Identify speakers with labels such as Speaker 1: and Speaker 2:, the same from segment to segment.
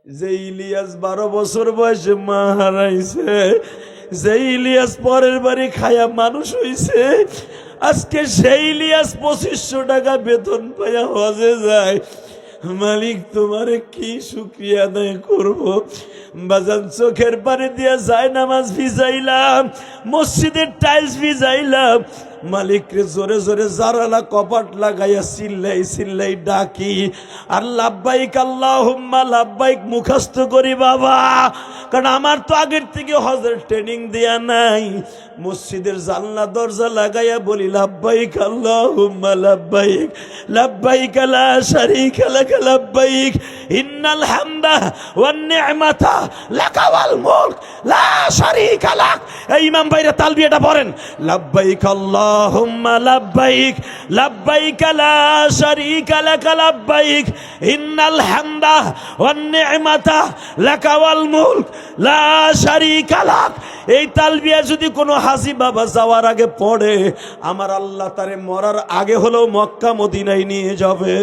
Speaker 1: যে ইলিয়াস 12 বছর বয়সে মা হারাইছে, যে ইলিয়াস পরের বাড়ি খায়া মানুষ হইছে, আজকে সেই ইলিয়াস 2500 টাকা বেতন পাইয়া হজে যায়। মালিক তোমারে কি শুকরিয়া আদায় করব। বাজান চোখের পানি দিয়ে যায় নামাজ ভিজাইলাম, মসজিদের টাইলস ভিজাইলাম, মালিকরে জোরে জোরে জারালা কপাট লাগাইয়া চিল্লাই চিল্লাই ডাকি আর লাব্বাইক আল্লাহুম্মা লাব্বাইক মুখস্থ করি বাবা। কারণ আমার তো আগের থেকে হজের ট্রেনিং দেয়া নাই। মসজিদের জানলা দরজা লাগাইয়া বলি লাব্বাইক আল্লাহুম্মা লাব্বাইক, লাব্বাইক লা শারীকা লাক লাব্বাইক, ইন্নাল হামদা ওয়ান নি'মাতা লাকা ওয়াল মুলক লা শারীকা লাক। এই ইমাম ভাইরা তালবিয়াটা পড়েন, লাব্বাইক আল্লাহুম্মা লাব্বাইক, লাব্বাইক লা শারীকা লাক লাব্বাইক, ইন্নাল হামদা ওয়ান নি'মাতা লাকা ওয়াল মুলক লা শারীকা লাক। এই তালবিয়া যদি কোনো হাজী বাবা যাওয়ার আগে পড়ে, আমার আল্লাহ তারে মরার আগে হলেও মক্কা মদিনায় নিয়ে যাবে।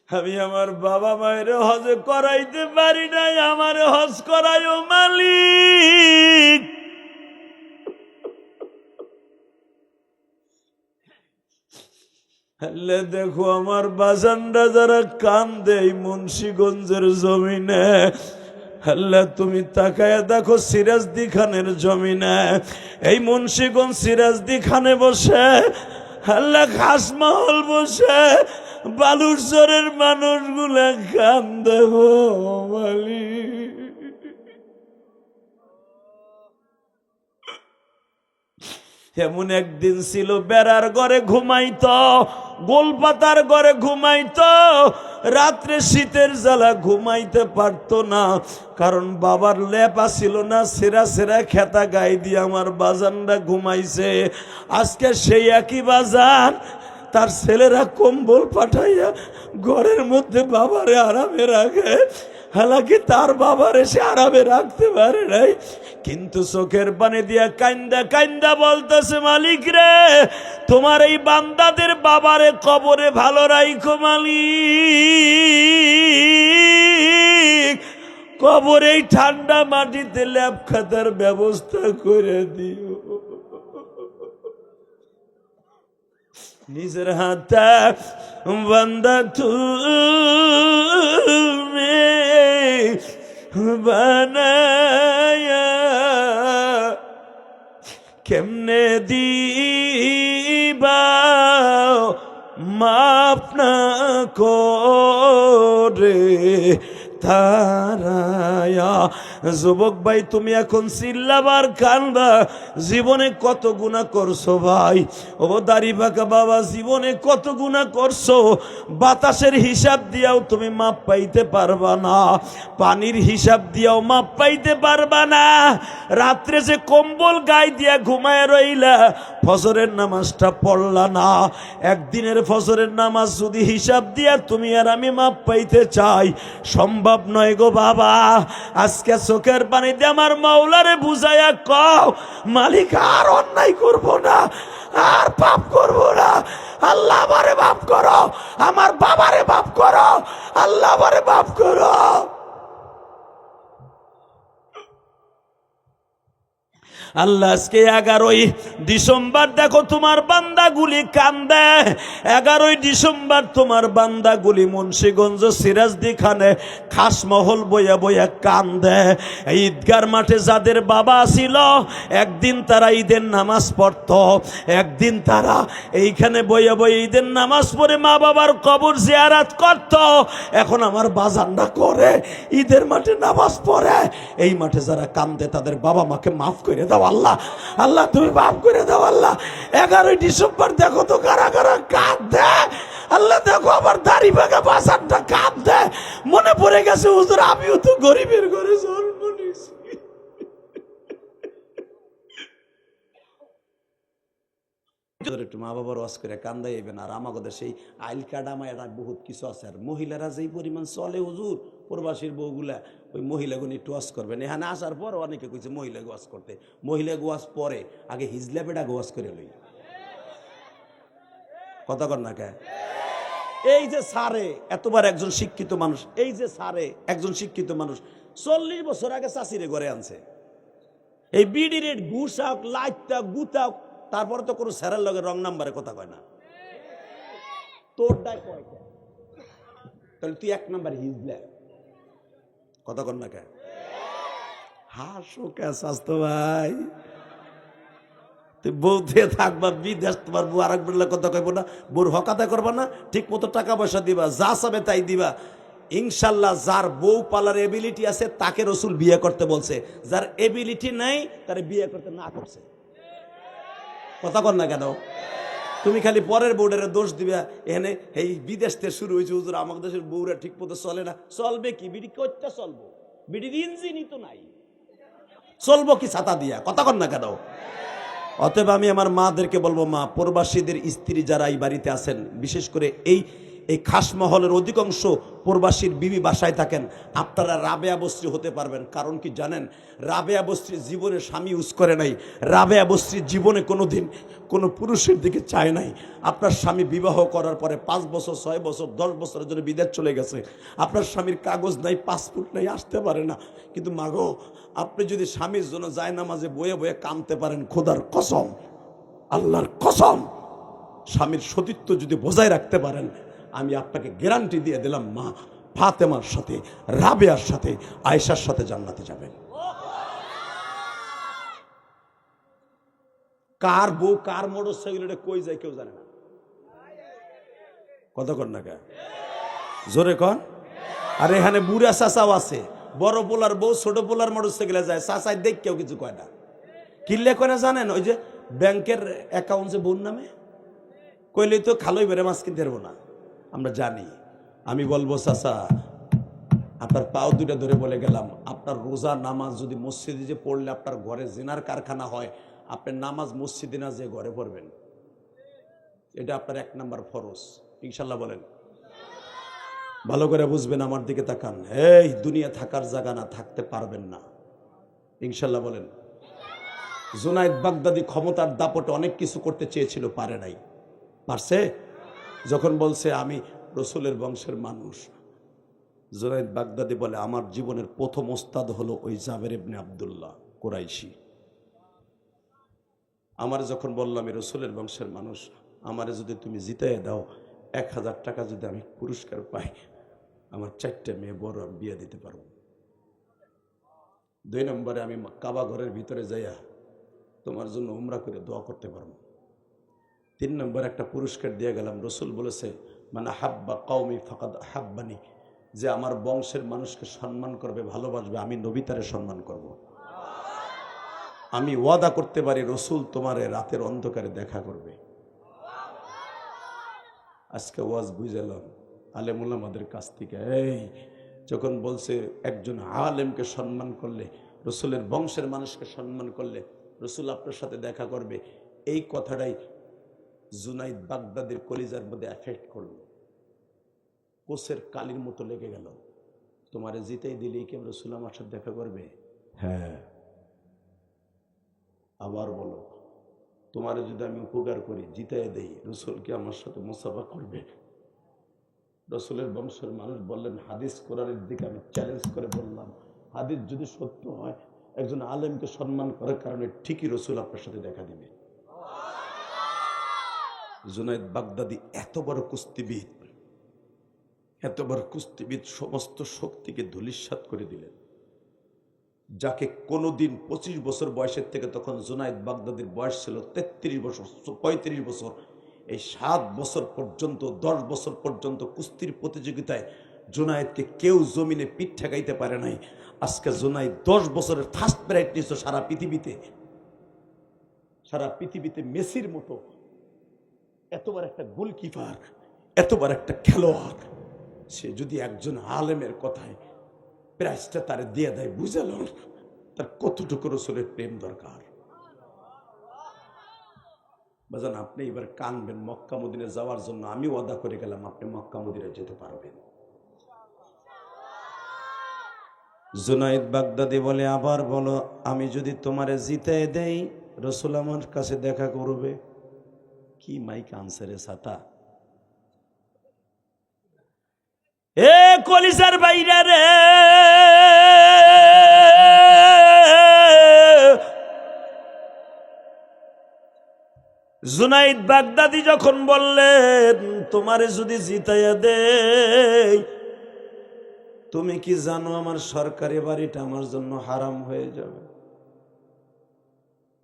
Speaker 1: আমি আমার বাবা মায়ের হজ করাইতে পারি নাই, আমার হজ করাইও মালিক। দেখো আমার বাজানরা যারা কান্দে এই মুন্সিগঞ্জের জমিনে, আল্লাহ তুমি তাকায়া দেখো সিরাজদি খানের জমিনে, এই মুন্সিগঞ্জ সিরাজদি খানে বসে, আল্লাহ খাসমহল বসে বালুর চরের মানুষগুলা কান্দে গো মালিক। এমন একদিন ছিল বেড়ার ঘরে ঘুমাইতো, গোলপাতার ঘরে ঘুমাইতো, রাত্রে শীতের জ্বালা ঘুমাইতে পারতো না, কারণ বাবার লেপা ছিল না, সেরা সেরা খেতা গায়ে দিয়ে আমার বাজানরা ঘুমাইছে। আজকে সেই একই বাজান তার ছেলেরা কম্বল পাঠাইয়া ঘরের মধ্যে বাবারে আরামে রাখে, হালাকি তার বাবার এসে আরামে রাখতে পারে নাই, কিন্তু চোখের পানি দিয়া কান্দা কান্দা বলতেছে মালিক রে তোমার এই বান্দাদের বাবারে কবরে ভালো রাইখো মালিক, কবরে এই ঠান্ডা মাটিতে ল্যাপ খাতার ব্যবস্থা করে দিও। নিজের হাতে বান্দা তুমি বানায়া কেমনে দিবা মাপ না করে তারায়া। যুবক ভাই তুমি এখন চিল্লাবার কান্দা, জীবনে কত গুনাহ করছো ভাই। ও দাড়ি পাকা বাবা জীবনে কত গুনাহ করছো, বাতাসের হিসাব দিয়াও তুমি মাপ পাইতে পারবা না, পানির হিসাব দিয়াও মাপ পাইতে পারবা না। রাত্রে যে কম্বল গায়ে দিয়া ঘুমায় রইলা, ফজরের নামাজটা পড়লা না, একদিনের ফজরের নামাজ যদি হিসাব দিয়া তুমি আর আমি মাপ পাইতে চাই, সম্ভব নয় গো বাবা। আজকে চোখের পানি দিয়ে আমার মাওলারে বুঝাইয়া কও মালিক আর অন্যায় করব না, আর পাপ করব না, আল্লাহ আমারে মাফ করো, আমার বাবারে মাফ করো, আল্লাহ আমারে মাফ করো। আল্লাহ আজকে 11ই ডিসেম্বর দেখো তোমার বান্দাগুলি কান্দে, 11ই ডিসেম্বর তোমার বান্দাগুলি মুন্সিগঞ্জ সিরাজদি খানে খাসমহল বইয়া বইয়া কান্দে। ঈদগার মাঠে যাদের বাবা ছিল, একদিন তারা ঈদের নামাজ পড়তো, একদিন তারা এইখানে বইয়া বইয়া ঈদের নামাজ পড়ে মা বাবার কবর জিয়ারত করত। এখন আমার বাজানরা করে ঈদের মাঠে নামাজ পড়ে, এই মাঠে যারা কান্দে তাদের বাবা মাকে মাফ করে দাও আল্লাহ, আল্লাহ তুমি মাফ করে দাও আল্লাহ। 11ই ডিসেম্বর দেখো তো কারা কারা কাঁদে, আল্লাহ দেখো আমার দাড়ি ভাগা বাসানটা কাঁদে, মনে পড়ে গেছে হুজুর আমিও তো গরিবের ঘরে জন্ম নিয়েছি। একটু মা বাবার ওয়াজ করে কান্দাইবেন। আর আমাদের সেই আইল কাডামা এটা বহুত কিছু আছে। আর মহিলারা যেই পরিমাণ চলে হুজুর, প্রবাসীর বউগুলা ওই মহিলাগুলো একটু ওয়াজ করবেন। এখানে আসার পর অনেকে কইছে মহিলা ওয়াজ করতে, মহিলা ওয়াজ পরে আগে হিজলা বেটা ওয়াজ করে লই, কথা কর না কে এই যে সারে এতবার একজন শিক্ষিত মানুষ, এই যে সারে একজন শিক্ষিত মানুষ 40 বছর আগে চাষিরে ঘরে আনছে। এই বিডি রেট ঘুষাক লাইটটা গুতাক, তারপরে তো কোনো স্যারের লগে রং নাম্বারে কথা কয় না। তোর ডাই কয়টা, তাহলে তুই 1 নাম্বার হিজলা কথা কর না কে? হাসো কে স্বাস্থ্য ভাই? তুই বউ দিয়ে থাকবা বিদেশ, তোমার বউ আর একবার কথা কইব না, বউর হকাতে করবা না, ঠিক মতো টাকা পয়সা দিবা, যা চাবে তাই দিবা। ইনশাল্লাহ যার বউ পালার এবিলিটি আছে তাকে রসুল বিয়ে করতে বলছে, যার এবিলিটি নাই তারে বিয়ে করতে না করছে। কথা কর না কেন? তুমি খালি পরের বউডারে দোষ দিবা। এখানে এই বিদেশ থেকে শুরু হয়েছে, হুজুর আমাদের দেশের বউরা ঠিক মতো চলে না। চলবে কি? বিডি কইটা চলবো, বিডির ইঞ্জিনই তো নাই, চলবো কি ছাতা দিয়া? কথা কর না কেন? অতএব আমি আমার মাদেরকে বলবো, মা, প্রবাসীদের স্ত্রী যারা এই বাড়িতে আছেন, বিশেষ করে এই খাসমহলের অধিকাংশ প্রবাসীর বিবি বাসায় থাকেন, আপনারা রাবেয়া বস্ত্রী হতে পারবেন। কারণ কি জানেন? রাবেয়া বস্ত্রী জীবনে স্বামী ইউজ করে নাই, রাবেয়া বস্ত্রী জীবনে কোনোদিন কোনো পুরুষের দিকে চায় নাই। আপনার স্বামী বিবাহ করার পরে 5 বছর 6 বছর 10 বছরের জন্য বিদেশ চলে গেছে, আপনার স্বামীর কাগজ নাই, পাসপোর্ট নাই, আসতে পারে না। কিন্তু মাগো, আপনি যদি স্বামীর জন্য জায়নামাজে বয়ে বয়ে কামতে পারেন, খোদার কসম, আল্লাহর কসম, স্বামীর সতীত্ব যদি বজায় রাখতে পারেন, আমি আপনাকে গ্যারান্টি দিয়ে দিলাম, মা ফাতেমার সাথে, রাবেয়ার সাথে, আয়েশার সাথে জান্নাতে যাবেন। কার বউ কার মোটরসাইকেল এটা কই যায় কেউ জানে না। কত কর না কে? জোরে কন। আর এখানে বুড়া চাচাও আছে, বড় পোলার বউ ছোট পোলার মোটরসাইকেলে যায়, চাচাই দেখ কেউ কিছু কয় না। কিনলে কয় না জানেন? ওই যে ব্যাংকের অ্যাকাউন্টে বোন নামে কইলেই তো খালোই বেড়ে মাছ কিনতে পারবো না, আমরা জানি। আমি বলবো, চাচা আপনার পাও দুটা ধরে বলে গেলাম, আপনার রোজা নামাজ যদি মসজিদে যে পড়লে আপনার ঘরে জিনার কারখানা হয়, আপনার নামাজ মসজিদে না যে ঘরে পড়বেন, এটা আপনার 1 নাম্বার ফরজ। ইনশাল্লাহ বলেন? ভালো করে বুঝবেন, আমার দিকে তাকান। এই দুনিয়া থাকার জায়গা না, থাকতে পারবেন না। ইনশাল্লাহ বলেন? জুনায়েদ বাগদাদি ক্ষমতার দাপটে অনেক কিছু করতে চেয়েছিল, পারে নাই। পারছে যখন বলছে আমি রসুলের বংশের মানুষ। জুনায়েদ বাগদাদি বলে, আমার জীবনের প্রথম ওস্তাদ হলো ওই জাবের ইবনে আব্দুল্লাহ কুরাইশি। আমার যখন বললাম আমি রসুলের বংশের মানুষ, আমারে যদি তুমি জিতাই দাও, 1000 টাকা যদি আমি পুরস্কার পাই, আমার 4টে মেয়ে বড় আমি বিয়ে দিতে পারবো। 2 নম্বরে আমি কাবা ঘরের ভিতরে যাইয়া তোমার জন্য উমরা করে দোয়া করতে পারবো। 3 নম্বর একটা পুরস্কার দিয়ে গেলাম, রসুল বলেছে, মানে হাব্বা কওমি ফাকাদ হাব্বানি, যে আমার বংশের মানুষকে সম্মান করবে, ভালোবাসবে, আমি নবী তারে সম্মান করব। আমি ওয়াদা করতে পারি, রসুল তোমারে রাতের অন্ধকারে দেখা করবে। আজকে ওয়াজ বুঝালাম আলেমুল আমাদের কাছ থেকে। এই যখন বলছে একজন আলেমকে সম্মান করলে, রসুলের বংশের মানুষকে সম্মান করলে রসুল আপনার সাথে দেখা করবে, এই কথাটাই জুনাইদ বাগদাদির কলিজার মধ্যে এফেক্ট করলো, কোষের কালির মতো লেগে গেল। তোমারে জিতেই দিলেই কি রসুল আমার সাথে দেখা করবে? হ্যাঁ। আবার বলো, তোমারে যদি আমি উপকার করি, জিতাই দেই, রসুল কি আমার সাথে মুসাফা করবে? রসুলের বংশের মানুষ বললেন, হাদিস কোরআনের দিকে আমি চ্যালেঞ্জ করে বললাম, হাদিস যদি সত্য হয়, একজন আলেমকে সম্মান করার কারণে ঠিকই রসুল আপনার সাথে দেখা দিবে। জুনায়েদ বাগদাদি এত বড় কুস্তিবিদ, এত বড় কুস্তিবিদ, সমস্ত শক্তিকে ধূলিসাৎ করে দিলেন। যাকে কোনোদিন 25 বছর বয়সের থেকে, তখন জুনায়েদ বাগদাদির বয়স ছিল 33 বছর 35 বছর, এই 7 বছর পর্যন্ত 10 বছর পর্যন্ত কুস্তির প্রতিযোগিতায় জুনায়েদকে কেউ জমিনে পিঠ ঠেকাইতে পারে নাই। আজকে জুনায়েদ 10 বছরের ফার্স্ট প্রাইজ নিয়েছে সারা পৃথিবীতে। সারা পৃথিবীতে মেসির মতো এতবার একটা গোলকিপার, এতবার একটা খেলোয়াড়, সে যদি একজন আলেমের কথায় প্রাইজটা তারে দিয়ে দেয়, বুঝাল তার কতটুকু রসুলের প্রেম দরকার। বাজান, আপনি এবার কানবেন মক্কা মদিনা যাওয়ার জন্য। আমি ওয়াদা করে গেলাম, আপনি মক্কা মদিনা যেতে পারবেন। জুনায়েদ বাগদাদি বলে, আবার বলো, আমি যদি তোমারে জিতে দেই, রসুল আমার কাছে দেখা করবে? কি মাইক আনসারে ছাতা, এ কলিজার বাইরা রে, জুনাইদ বাগদাদি যখন বললেন তোমারে যদি জিতাইয়া দেই, তুমি কি জানো আমার সরকারি বাড়িটা আমার জন্য হারাম হয়ে যাবে?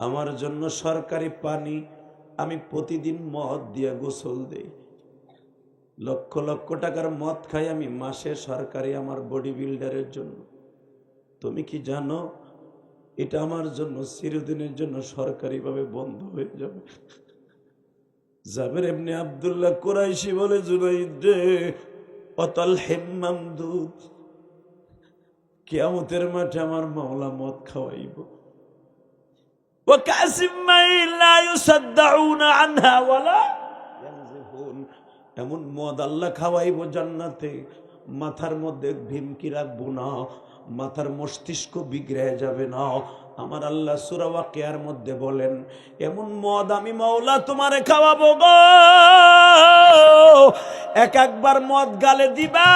Speaker 1: আমার জন্য সরকারি পানি, আমি প্রতিদিন মদ দিয়ে গোসল দেই, লক্ষ লক্ষ টাকার মদ খাই আমি মাসে সরকারি আমার বডি বিল্ডারের জন্য। তুমি কি জানো এটা আমার জন্য চিরদিনের জন্য সরকারিভাবে বন্ধ হয়ে যাবে? জাবের ইবনে আব্দুল্লাহ কুরাইশি বলে, জুনাইদ রে, অতল হিম্মামদুদ, কিয়ামতের মাঠে আমার মাওলা মদ খাওয়াইব। ওয়া কাসিম মাইল লা ইউসাদ্দাউনা আনহা ওয়ালা ইয়ানজিফুন, এমন মদ আল্লাহ খাওয়াইব জান্নাতে, মাথার মধ্যে ভিমকি রাখবো না, মাথার মস্তিষ্ক বিগড়ে যাবে না। আমার আল্লাহ সূরা ওয়াকিয়ার মধ্যে বলেন, এমন মদ আমি মাওলা তোমারে খাওয়াবো গো, একবার মদ গালে দিবা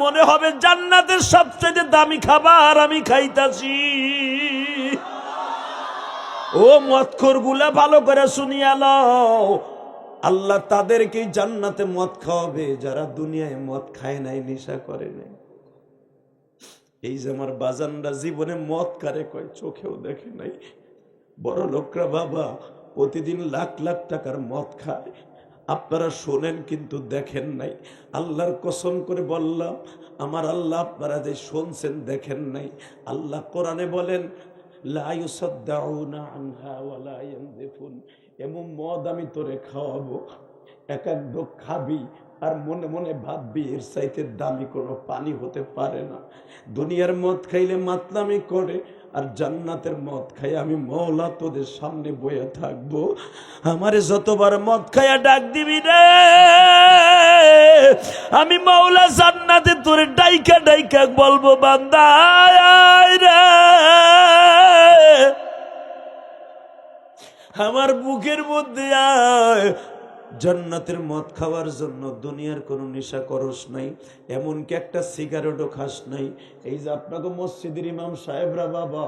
Speaker 1: মনে হবে জান্নাতের সবচেয়ে দামি খাবার আমি খাইতাছি। ও মদখোর গুলা ভালো করে শুনিয়া লও, আল্লাহ তাদেরকে জান্নাতে মদ খাওয়াবে যারা দুনিয়ায় মদ খায় নাই, নেশা করে নাই। এই যে আমার বাজানরা জীবনে মদ কারে কয় চোখেও দেখে নাই, বড় লোকরা বাবা প্রতিদিন লাখ লাখ টাকার মদ খায়, আপনারা শোনেন কিন্তু দেখেন নাই। আল্লাহর কসম করে বললাম, আমার আল্লাহ আপনারা যে শুনছেন দেখেন নাই। আল্লাহ কোরআনে বলেন, লা ইউসাদ্দাউনা আনহা ওয়ালা ইয়ানজিফুন, এমন মদ আমি তোরে খাওয়াবো, এক এক ঢোক খাবি আর মনে মনে ভাববি এর চাইতে দামি কোনো পানি হতে পারে না। দুনিয়ার মদ খাইলে মাতলামি করে, আর জান্নাতের মদ খাই আমি মওলা তোদের সামনে বয়ে থাকবো। আমারে যতবার মদ খাইয়া ডাক দিবি রে, আমি মওলা জান্নাতে তোরে ডাইকা ডাইকা বলবো, বান্দা আয় রে, আমার বুকের মধ্যে আয়। জান্নাতের মদ খাওয়ার জন্য দুনিয়ার কোনো নেশা করস নাই, এমনকি একটা সিগারেটও খাস নাই। এই যে আপনাকে মসজিদের ইমাম সাহেবরা বাবা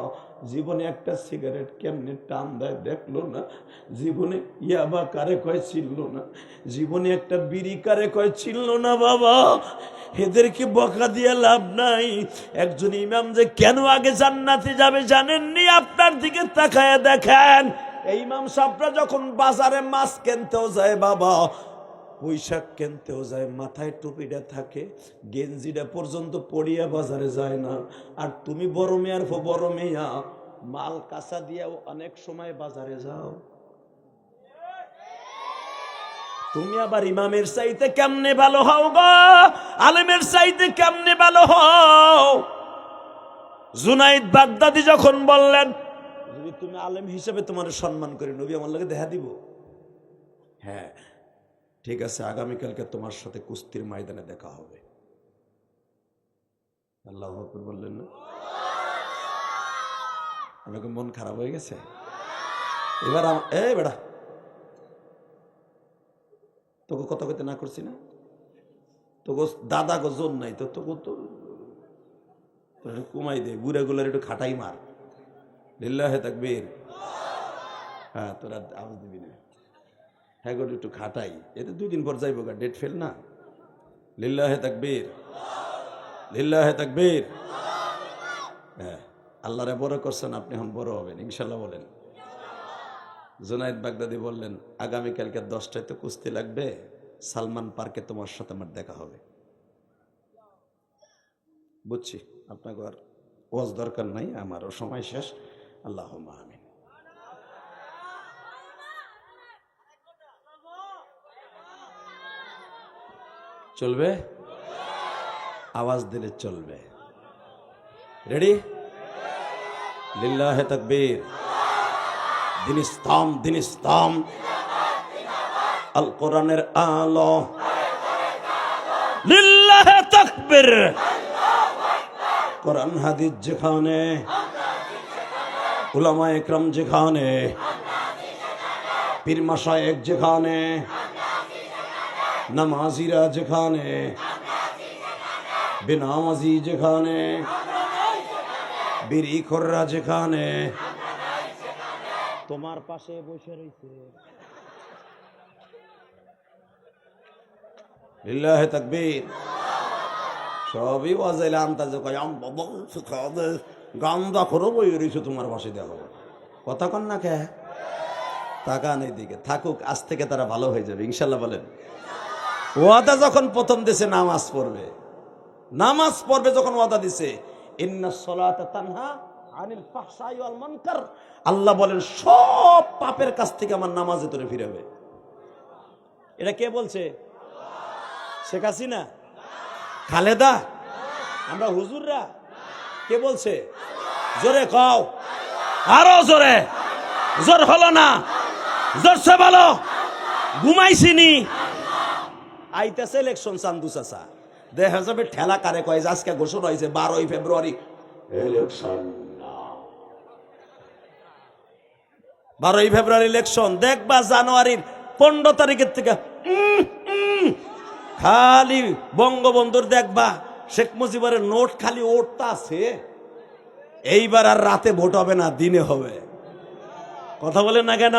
Speaker 1: জীবনে একটা সিগারেট কেমনে টান দেয় দেখলো না, জীবনে ইয়াবা কারে কয় ছিল না, জীবনে একটা বিড়ি কারে কয় ছিল না বাবা। এদেরকে বকা দিয়ে লাভ নাই। একজন ইমাম যে কেন আগে জান্নাতে যাবে জানেননি? আপনার দিকে তাকায়া দেখেন, এই ইমাম সাহেবরা যখন বাজারে মাছ কিনতেও যায় বাবা, পোশাক কিনতেও যায়, মাথায় টুপিটা থাকে, গেঞ্জিটা পর্যন্ত পরিয়া বাজারে যায় না। আর তুমি বড় মেয়ার বড় মেয়া মাল কাঁচা দিয়েও অনেক সময় বাজারে যাও। তুমি আবার ইমামের চাইতে কেমনে ভালো হও গো, আলেমের চাইতে কেমনে ভালো হও? জুনাইদ বাগদাদি যখন বললেন, যদি তুমি আলেম হিসেবে তোমার সম্মান করি, নবী আমার লাগে দেখা দিব। হ্যাঁ ঠিক আছে, আগামীকালকে তোমার সাথে কুস্তির ময়দানে দেখা হবে। আল্লাহু আকবার বললেন না? আপনাকে মন খারাপ হয়ে গেছে? এবার বেড়া তোকে কথা কইতে না করছি না, তোকে দাদা গো জোর নাই তো, তোকে তো কমাই দে, বুড়া গুলার একটু খাটাই মার। লিল্লাহে তাকবীর। হ্যাঁ তোরা আওয়াজ দিবি না, হ্যাঁ গো একটু খাটাই, এতে 2 দিন পর যাইব গা, ডেট ফেল না। লিল্লাহে তাকবীর, লিল্লাহে তাকবীর। হ্যাঁ আল্লাহরে বড় করছেন, আপনি এখন বড় হবেন ইনশাল্লাহ বলেন। জুনাইদ বাগদাদি বললেন, আগামীকালকে 10টায় তো কুস্তি লাগবে, সালমান পার্কে তোমার সাথে আমার দেখা হবে। বুঝছি আপনাকে আর ওয়াজ দরকার নাই, আমারও সময় শেষ। আল্লাহুম্মা আমিন। চলবে? আওয়াজ দিলে চলবে। রেডি? লিল্লাহে তাকবীর। দিন ইসলাম, দিন ইসলাম, আল কোরআনের আলো। লিল্লাহে তাকবীর। কোরআন হাদিস যেখানে, উলামা একরাম যেখানে, পীর মাশায়েখ যেখানে, নামাজিরা যেখানে, বেনামাজি যেখানে, বিড়ি খোররা যেখানে, তোমার পাশে বসে রয়েছে। লিল্লাহে তাকবীর। সবই ওয়াজাইলে আন্তাজে কয় আম বাবা খাওয়া গান্দা করে বই রয়েছে তোমার পাশে, দেখো কথা কন না কে, তাকান এইদিকে। থাকুক, আজ থেকে তারা ভালো হয়ে যাবে ইনশাল্লাহ। বলেন ওয়াদা যখন প্রথম দিছে নামাজ পড়বে, নামাজ পড়বে যখন ওয়াদা দিছে, ইন্নাস সালাতা তানহা আনিল ফাহশাই ওয়াল মুনকার, আল্লাহ বলেন সব পাপের কাছ থেকে আমার নামাজে তোরে ফিরাবে। এটা কে বলছে? শেখ হাসিনা, খালেদা, আমরা হুজুররা? কে বলছে? জোরে কও, আরো জোরে। জোর হলো না, জোরসে বলো। ঘুমাইছিনি, আইতেছে ইলেকশন চান্দু চাচা, দেখা যাবে ঠেলা কারে কয়। আজকে ঘোষণা হয়েছে 12ই ফেব্রুয়ারি ইলেকশন, 12ই ফেব্রুয়ারি ইলেকশন। দেখবা জানুয়ারির 15 তারিখের থেকে খালি বঙ্গবন্ধুর দেখবা শেখ মুজিবের নোট খালি ওটটা আছে। এইবার আর রাতে ভোট হবে না, দিনে হবে। কথা বলেন না কেন?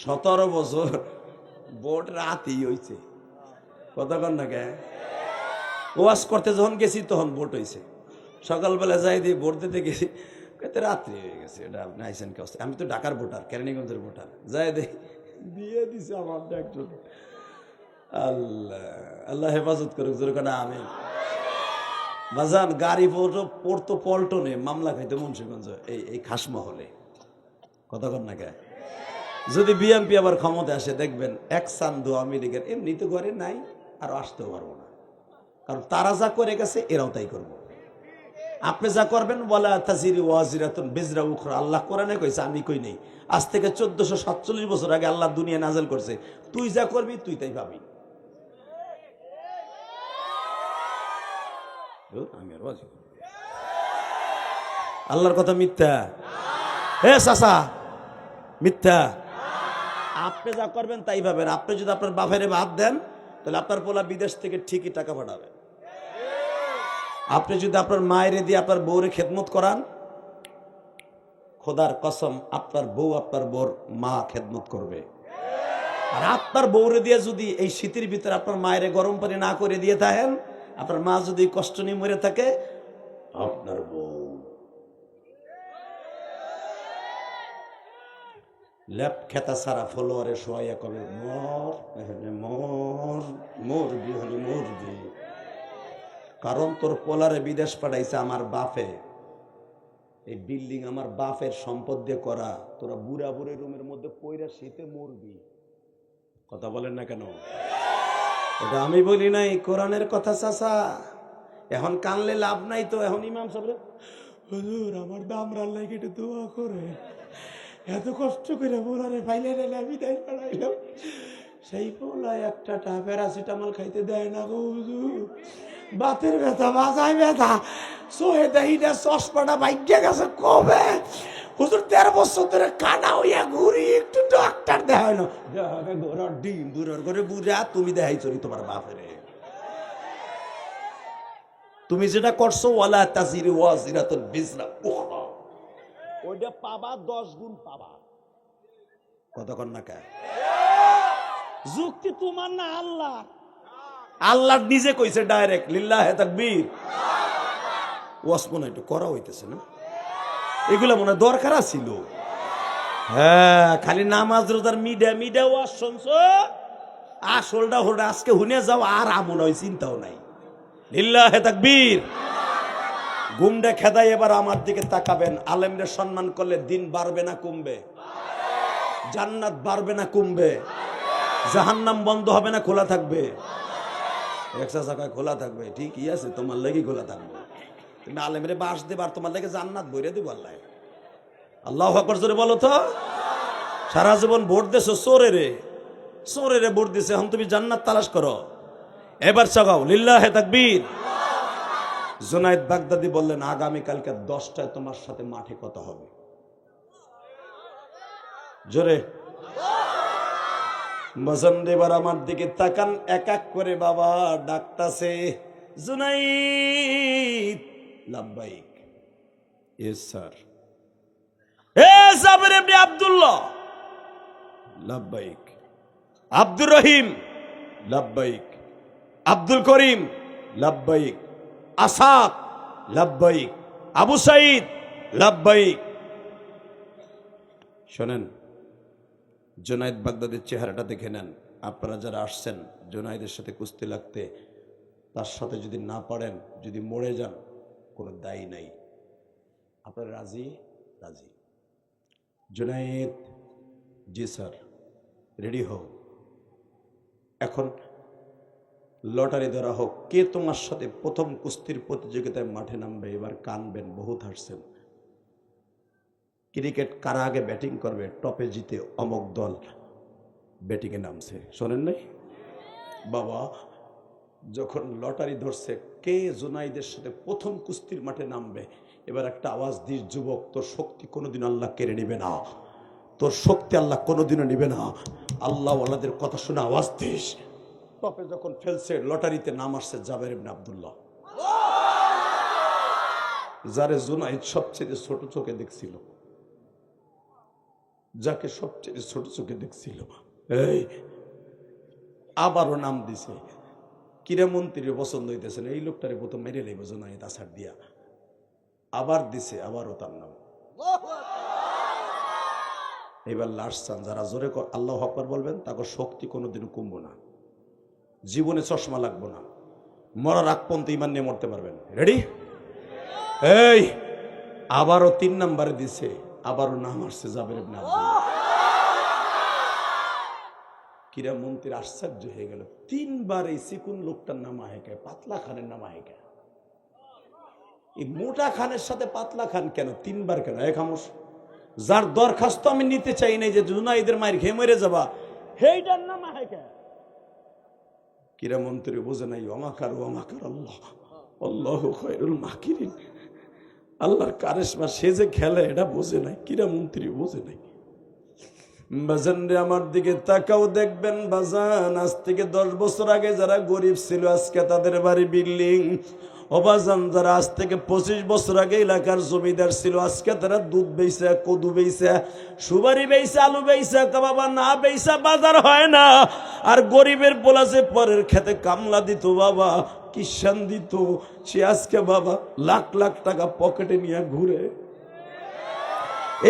Speaker 1: 17 বছর ভোট রাতেই হয়েছে। কথা কন না কে? ওয়াজ করতে যখন গেছি তখন ভোট হয়েছে। সকালবেলা যাই দিয়ে ভোট দিতে গেছি, রাত্রি হয়ে গেছে। এটা আপনি আইসেন কে? আমি তো ঢাকার ভোটার, কেরানীগঞ্জের ভোটার। যাই দিয়ে দিছে আমার একজন। আল্লাহ আল্লাহ হেফাজত করুক, জোরে কেন আমি বাজান। গাড়ি পড়তো পল্টনে, মামলা খাইতো মুন্সিগঞ্জ, এই খাসমহলে। কথা কন না কে? যদি বিএনপি আবার ক্ষমতা আসে, দেখবেন এক চান্দু আমেরিকার এমনি তো ঘরে নাই, আর আসতেও পারবো না। কারণ তারা যা করে গেছে এরাও তাই করবো। আপনি যা করবেন ওয়ালা তাজিরি ওয়াজিরাতুন বিজরা উখরা, আল্লাহ কোরআনে কইছে, আমি কই নেই। আজ থেকে 1447 বছর আগে আল্লাহ দুনিয়া নাজেল করছে, তুই যা করবি তুই তাই পাবি। আমি আর ওয়াজি আল্লাহর কথা মিথ্যা? হে চাচা, মিথ্যা। আপনি যা করবেন তাই পাবেন। আপনি যদি আপনার বাপেরে ভাত দেন, তাহলে আপনার পোলা বিদেশ থেকে ঠিকই টাকা পাঠাবে। আপনি যদি আপনার মায়ের দিয়ে আপনার বউরে খেদমত করান, খোদার কসম আপনার বউ আপনার বউর মা খেদমত করবে। আর আপনার বউরে দিয়ে যদি এই শীতের ভিতরে আপনার মায়ের গরম পানি না করে দিয়ে থাকেন, আপনার মা যদি কষ্ট নিয়ে মরে থাকে, আপনার বউ ল্যাপ খেতা সারা ফলোয়ারে শোয়াইয়া কবে মর মর মরবি, হলে মরবি। কারণ তোর পোলারে বিদেশ পাঠাইছে আমার বাপে, এই বিল্ডিং আমার বাপের সম্পদ দিয়ে করা। তোরা বুড়া বুড়ি রুমের মধ্যে পইরা শীতে মরবি। কথা বলেন না কেন? এটা আমি বলি নাই, কোরআনের কথা চাচা। এখন কানলে লাভ নাই তো। এখন ইমাম সাহেব, হুজুর আমার দামরার লাগে একটু দোয়া করে, এত কষ্ট করে পোলারে ফাইলে আমি তাই পাঠাইলাম, সেই পোলা একটা প্যারাসিটামল খাইতে দেয় না গো হুজুর। বাতের ব্যথা, বাজায় ব্যথা, সোহে দেহিটা চশমাটা বাইকে গেছে কবে হুজুর। 13 বছর ধরে কানা হইয়া ঘুরি, একটু ডাক্তার দেখায় না। ঘোরার ডিম বুড়ার ঘরে বুড়া, তুমি দেখাই চলি তোমার বাপেরে। তুমি যেটা করছো ওয়ালা তাজিরি ওয়াজিরাতুন বিজরা উখরা, ওইটা পাবা 10 গুণ পাবা। কতক্ষণ না কে? যুক্তি তোমার না আল্লাহ। আল্লাহ নিজে কইছে ডাইরেক্ট, লিল্লাহে তাকবীর। ওয়াজ মনে একটু করা হইতেছে না, এগুলা মনে দরকার ছিল। হ্যাঁ, খালি নামাজ রোজার মিডা ওয়াজ শুনছো, আসলটা হলো আজকে হুনে যাও, আর আমন হয় চিন্তাও নাই। লিল্লাহে তাকবীর। গুমডে খেদাই এবার আমার দিকে তাকাবেন। আলেমদের সম্মান করলে দিন বাড়বে না কমবে? জান্নাত বাড়বে না কমবে? জাহান্নাম বন্ধ হবে না খোলা থাকবে? একশা জায়গায় খোলা থাকবে, ঠিকই আছে, তোমার লেগে খোলা থাকবে। তুমি আলেমরে বাস দেবার, তোমার লেগে জান্নাত বইরে দিব আল্লাহ। আল্লাহু আকবার জোরে বলো তো। সারা জীবন ভোট দেছো চোরেরে ভোট দিছে, এখন তুমি জান্নাত তালাশ করো। এবার চাগাও, লিল্লাহে তাকবীর। জুনায়েদ বাগদাদি বললেন, আগামীকালকে 10টায় তোমার সাথে মাঠে কথা হবে। জোরে বাজান এবার আমার দিকে তাকান, এক এক করে বাবা ডাকতাছে, জুনাইদ। লাব্বাইক। Yes sir. এ জাবের ইবনে আব্দুল্লাহ। লাব্বাইক। আব্দুর রহিম। লাব্বাইক। আব্দুল করিম। লাব্বাইক। আসাদ। লাব্বাইক। আবু সাইদ। লাব্বাইক। শোনেন, জুনাইদ বাগদাদির চেহারাটা দেখে নেন। আপনারা যারা আসছেন জুনাইদের সাথে কুস্তি লাগতে, তার সাথে যদি না পারেন, যদি মরে যান, কোনো দায়ী নাই। আপনারা রাজি? রাজি। জুনাইদ, জি স্যার, রেডি হও। এখন লটারি ধরা হোক, কে তোমার সাথে প্রথম কুস্তির প্রতিযোগিতায় মাঠে নামবে। এবার কানবেন, বহুত হাসছেন। ক্রিকেট কারা আগে ব্যাটিং করবে, টপে জিতে অমক দল ব্যাটিংয়ে নামছে, শোনেন নাই? বাবা যখন লটারি ধরছে কে জুনাইদের সাথে প্রথম কুস্তির মাঠে নামবে, এবার একটা আওয়াজ দিস, যুবক, তোর শক্তি কোনোদিন আল্লাহ কেড়ে নিবে না, তোর শক্তি আল্লাহ কোনোদিনও নিবে না। আল্লাহ ওয়ালাদের কথা শুনে আওয়াজ দিস। টপে যখন ফেলছে, লটারিতে নাম আসছে জাবের ইবনে আব্দুল্লাহ, যারে জুনাইদ সবচেয়ে ছোট চোখে দেখছিল, যাকে সবচেয়ে ছোট চোখে দেখছিল। এই আবারও নাম দিছে। ক্রীড়ামন্ত্রীর পছন্দ হইতেছে না, এই লোকটারে প্রথম মেরে নেব জুনাইদ আসার দিয়া। আবার দিছে, আবারও তার নাম। এবার লাস্ট চান, যারা জোরে আল্লাহু আকবার বলবেন, তাকে শক্তি কোনোদিন কমবো না, জীবনে চশমা লাগবো না, মরার আগ পর্যন্ত ইমান নিয়ে মরতে পারবেন। রেডি? এই আবারও 3 নম্বরে দিছে, আবারও নাম আসছে জাবের ইবনে আব্দুল্লাহ। ক্রীড়ামন্ত্রীর আশ্চর্য হয়ে গেল, 3 বার এই চিকুন লোকটার নাম আহেকে, পাতলা খানের নাম আহেকে। এই মোটা খানের সাথে পাতলা খান কেন 3 বার কেন? এক খামোশ। যার দরখাস্ত আমি নিতে চাই নাই, যে জুনাইদের মায়ের খেয়ে মরে যাবা, সেইটার নাম আহেকে। ক্রীড়ামন্ত্রী বোঝে নাই, ওমাকার ওমাকার আল্লাহ, আল্লাহু খায়রুল মাকিরিন। আল্লাহর কারিশমা সে যে খেলে এটা বোঝে নাই, ক্রীড়ামন্ত্রী বোঝে নাই। বাজান রে আমার দিকে তাকাও, দেখবেন বাজান আজ থেকে 10 বছর আগে যারা গরিব ছিল আজকে তাদের বাড়ি বিল্ডিং। ও বাজান যারা আজ থেকে 25 বছর আগে এলাকার জমিদার ছিল আজকে তারা দুধ বেচে, কদু বেচে, সুপারি বেচে, আলু বেচে, বাবা না বেচা বাজার হয় না। আর গরিবের পোলাছে পরের খেতে কামলা দিত বাবা, কিষান দিত, সে আজকে বাবা লাখ লাখ টাকা পকেটে নিয়ে ঘুরে।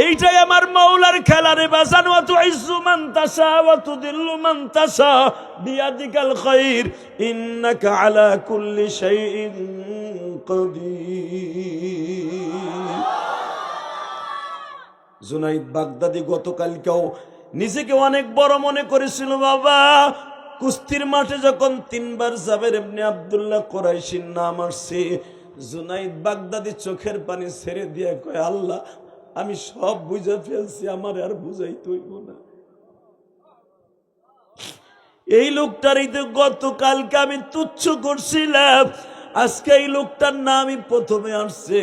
Speaker 1: এইটাই আমার মাওলার খেলা রে বাজান। ওয়া তুইজ্জু মান তাশা ওয়া তুদিল্লু মান তাশা বিয়াদিকাল খায়র ইন্নাকা আলা কুল্লি শাইইন কাদির। জুনাইদ বাগদাদি গতকালকেও নিজেকে অনেক বড় মনে করেছিল বাবা। কুস্তির মাঠে যখন 3 বার জাবের ইবনে আব্দুল্লাহ কুরাইশির নাম আসছে, জুনাইদ বাগদাদি চোখের পানি ছেড়ে দিয়ে কয়, আল্লাহ আমি সব বুঝে ফেলছি, আমার আর বুঝাইতে হইব না। এই লোকটারই তো গতকালকে আমি তুচ্ছ করছিলাম, আজকে এই লোকটার নামই প্রথমে আসছে।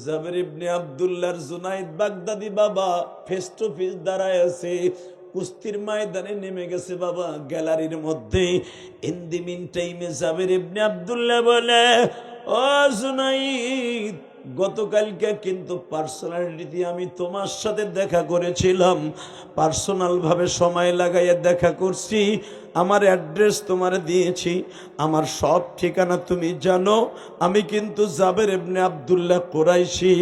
Speaker 1: জাবের ইবনে আব্দুল্লাহর জুনাইদ বাগদাদি বাবা ফেস টু ফেস দাঁড়ায় আছে, কুস্তির ময়দানে নেমে গেছে বাবা গ্যালারির মধ্যে। ইন দি মিন টাইমে জাবের ইবনে আব্দুল্লাহ বলে, ও জুনাইদ, গতকালকে কিন্তু পার্সোনালিটি আমি তোমার সাথে দেখা করেছিলাম, পার্সোনাল ভাবে সময় লাগাইয়া দেখা করছি, আমার অ্যাড্রেস তোমার দিয়েছি, আমার সব ঠিকানা তুমি জানো। আমি কিন্তু জাবের ইবনে আব্দুল্লাহ কুরাইশি,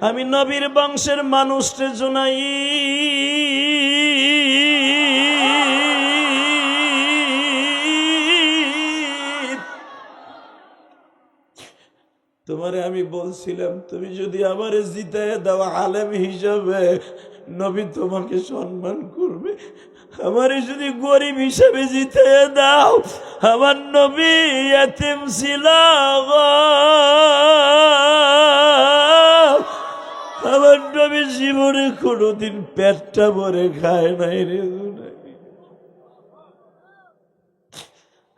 Speaker 1: আমি নবীর বংশের মানুষ রে জুনাইদ। তোমারে আমি বলছিলাম তুমি যদি আমারে জিতায় দাও আলেম হিসাবে, নবী তোমাকে সম্মান করবে। আমারে যদি গরিব হিসাবে জিতায় দাও, আমার নবী ইয়াতীম ছিল, আমার নবী জীবনে কোনোদিন পেটটা ভরে খায় নাই রে।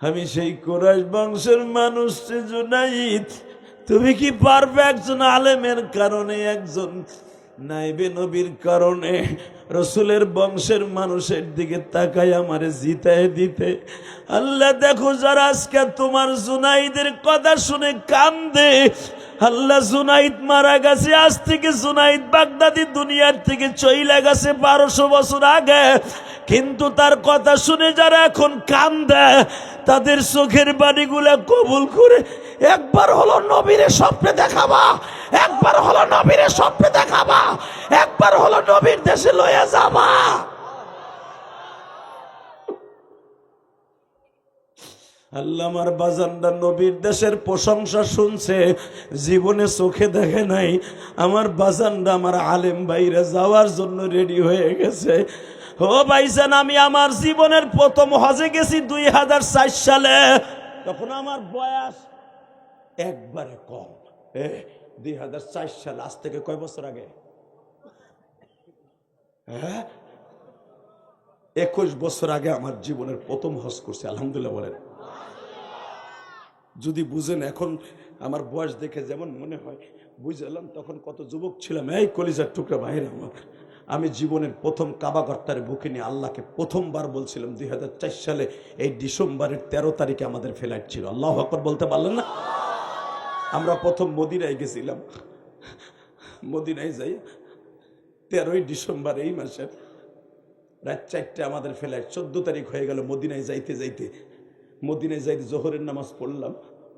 Speaker 1: আমি সেই কুরাইশ বংশের মানুষ রে জুনাইদ। তুমি কি পারবে একজন আলেমের কারণে, একজন নাইবে নবীর কারণে রসুলের বংশের মানুষের দিকে তাকায় আমারে জিতায় দিতে। আল্লাহ দেখো যারা আজকে তোমার জুনাইদের কথা শুনে কান্দে, আল্লাহ জুনাইদ মারা গেছে, আজ থেকে জুনাইদ বাগদাদি দুনিয়ার থেকে চইলা গেছে 1200 বছর আগে, কিন্তু তার কথা শুনে যারা এখন কান্দে তাদের চোখের বাণীগুলা কবুল করে একবার হলো নবীরে স্বপ্নে দেখাবা, একবার হলো নবীরে স্বপ্নে দেখাবা, একবার হলো নবীর দেশে লইয়া যাবা। আল্লাহ আমার বাজানরা নবীর দেশের প্রশংসা শুনছে, জীবনে চোখে দেখে নাই। আমার বাজানরা আমার আলেম ভাইরা যাওয়ার জন্য রেডি হয়ে গেছে। ও ভাইজান, আমি আমার জীবনের প্রথম হজে গেছি 2004 সালে, তখন আমার বয়স একবারে কম। 2004 সাল, আজ থেকে কয় বছর আগে? 21 বছর আগে আমার জীবনের প্রথম হজ করছি। আলহামদুলিল্লাহ বলেন। যদি বুঝেন এখন আমার বয়স দেখে যেমন মনে হয়, বুঝলাম তখন কত যুবক ছিলাম। এই কলিজার টুকরা ভাইরা আমার, আমি জীবনের প্রথম কাবা ঘরটার বুকে নিয়ে আল্লাহকে প্রথমবার বলছিলাম 2004 সালে এই ডিসেম্বরের 13 তারিখে আমাদের ফ্লাইট ছিল। আল্লাহু আকবার বলতে পারলেন না? আমরা প্রথম মদিনায় গেছিলাম। মদিনায় যাই 13ই ডিসেম্বর এই মাসের রাত 4টে আমাদের ফ্লাইট। 14 তারিখ হয়ে গেল। মদিনায় যাইতে যাইতে জোহরের নামাজ পড়লাম,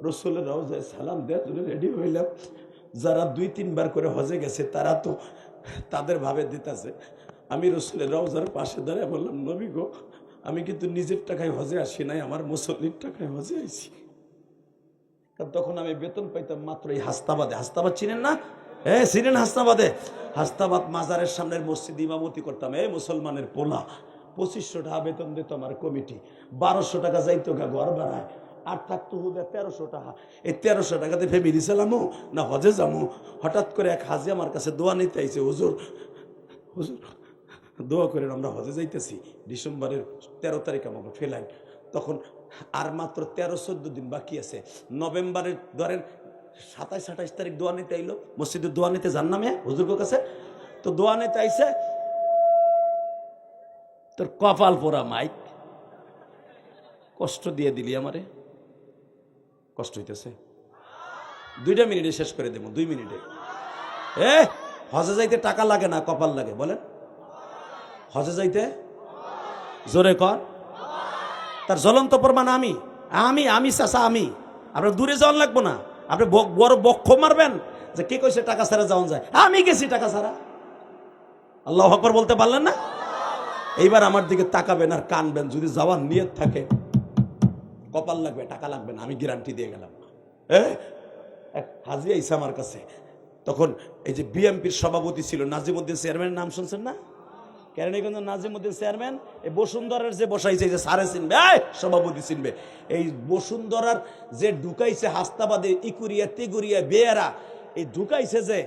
Speaker 1: রসুলের রওজায় সালাম দেওয়ার জন্য রেডি হইলাম। যারা 2-3 বার করে হজে গেছে তারা তো তাদের ভাবে দিতেছে। আমি রসুলের রওজার পাশে দাঁড়িয়ে বললাম, নবী গো, আমি কিন্তু নিজের টাকায় হজে আসি নাই, আমার মুসল্লির টাকায় হজে আইছি। কারণ তখন আমি বেতন পাইতাম মাত্র এই হাস্তাবাদে। হাস্তাবাদ চিনেন না? চিনেন হাস্তাবাদে? হাস্তাবাদ মাজারের সামনের মসজিদ ইমামতি করতাম। মুসলমানের পোলা 2500 টাকা বেতন দিত আমার কমিটি। 1200 টাকা যাইতো গা ঘর ভাড়ায়, আর থাকতো হুদা 1300 টাকা। এই 1300 টাকাতে ফ্যামিলি চালামো না হজে যাবো। হঠাৎ করে এক হাজি আমার কাছে দোয়া নিতে আইছে, হুজুর দোয়া করেন, আমরা হজে যাইতেছি। ডিসেম্বরের 13 তারিখ আমাকে ফেলাই। তখন আর মাত্র 13-14 দিন বাকি আছে। নভেম্বরের ধরেন 27-28 তারিখ দোয়া নিতে আইলো। মসজিদে দোয়া নিতে যান না মেয়ে হুজুরের কাছে, তো দোয়া নিতে আইছে। তোর কপাল পোড়া মাইক, কষ্ট দিয়ে দিলি আমারে। কষ্ট হইতেছে? 2 মিনিটে শেষ করে দেবো, 2 মিনিটে। হজে যাইতে টাকা লাগে না, কপাল লাগে। বলেন, হজে যাইতে জোরে কর। তার জ্বলন্ত প্রমাণ আমি আমি আমি চাচা আমি। আপনার দূরে যাওয়ান লাগবো না, আপনি বড় বক্ষ মারবেন যে কে কইছে টাকা ছাড়া যাওয়া যায়। আমি গেছি টাকা ছাড়া। আল্লাহু আকবার বলতে পারলেন না? এইবার আমার দিকে তাকাবেন আর কানবেন। যদি যাওয়ার নিয়ত থাকে, কপাল লাগবে, টাকা লাগবে না, আমি গ্যারান্টি দিয়ে গেলাম। এক হাজি আইসা আমার কাছে, তখন এই যে বিএমপির সভাপতি ছিল নাজিমউদ্দিন চেয়ারম্যানের নাম শুনছেন না? কেরানীগঞ্জ নাজিমউদ্দিন চেয়ারম্যান। এই বসুন্ধরার যে বসাইছে, যে সারে চিনবে, সভাপতি চিনবে। এই বসুন্ধরার যে ঢুকাইছে হাস্তাবাদে, ইকুরিয়া তিগুরিয়া বেয়ারা, এই ঢুকাইছে যে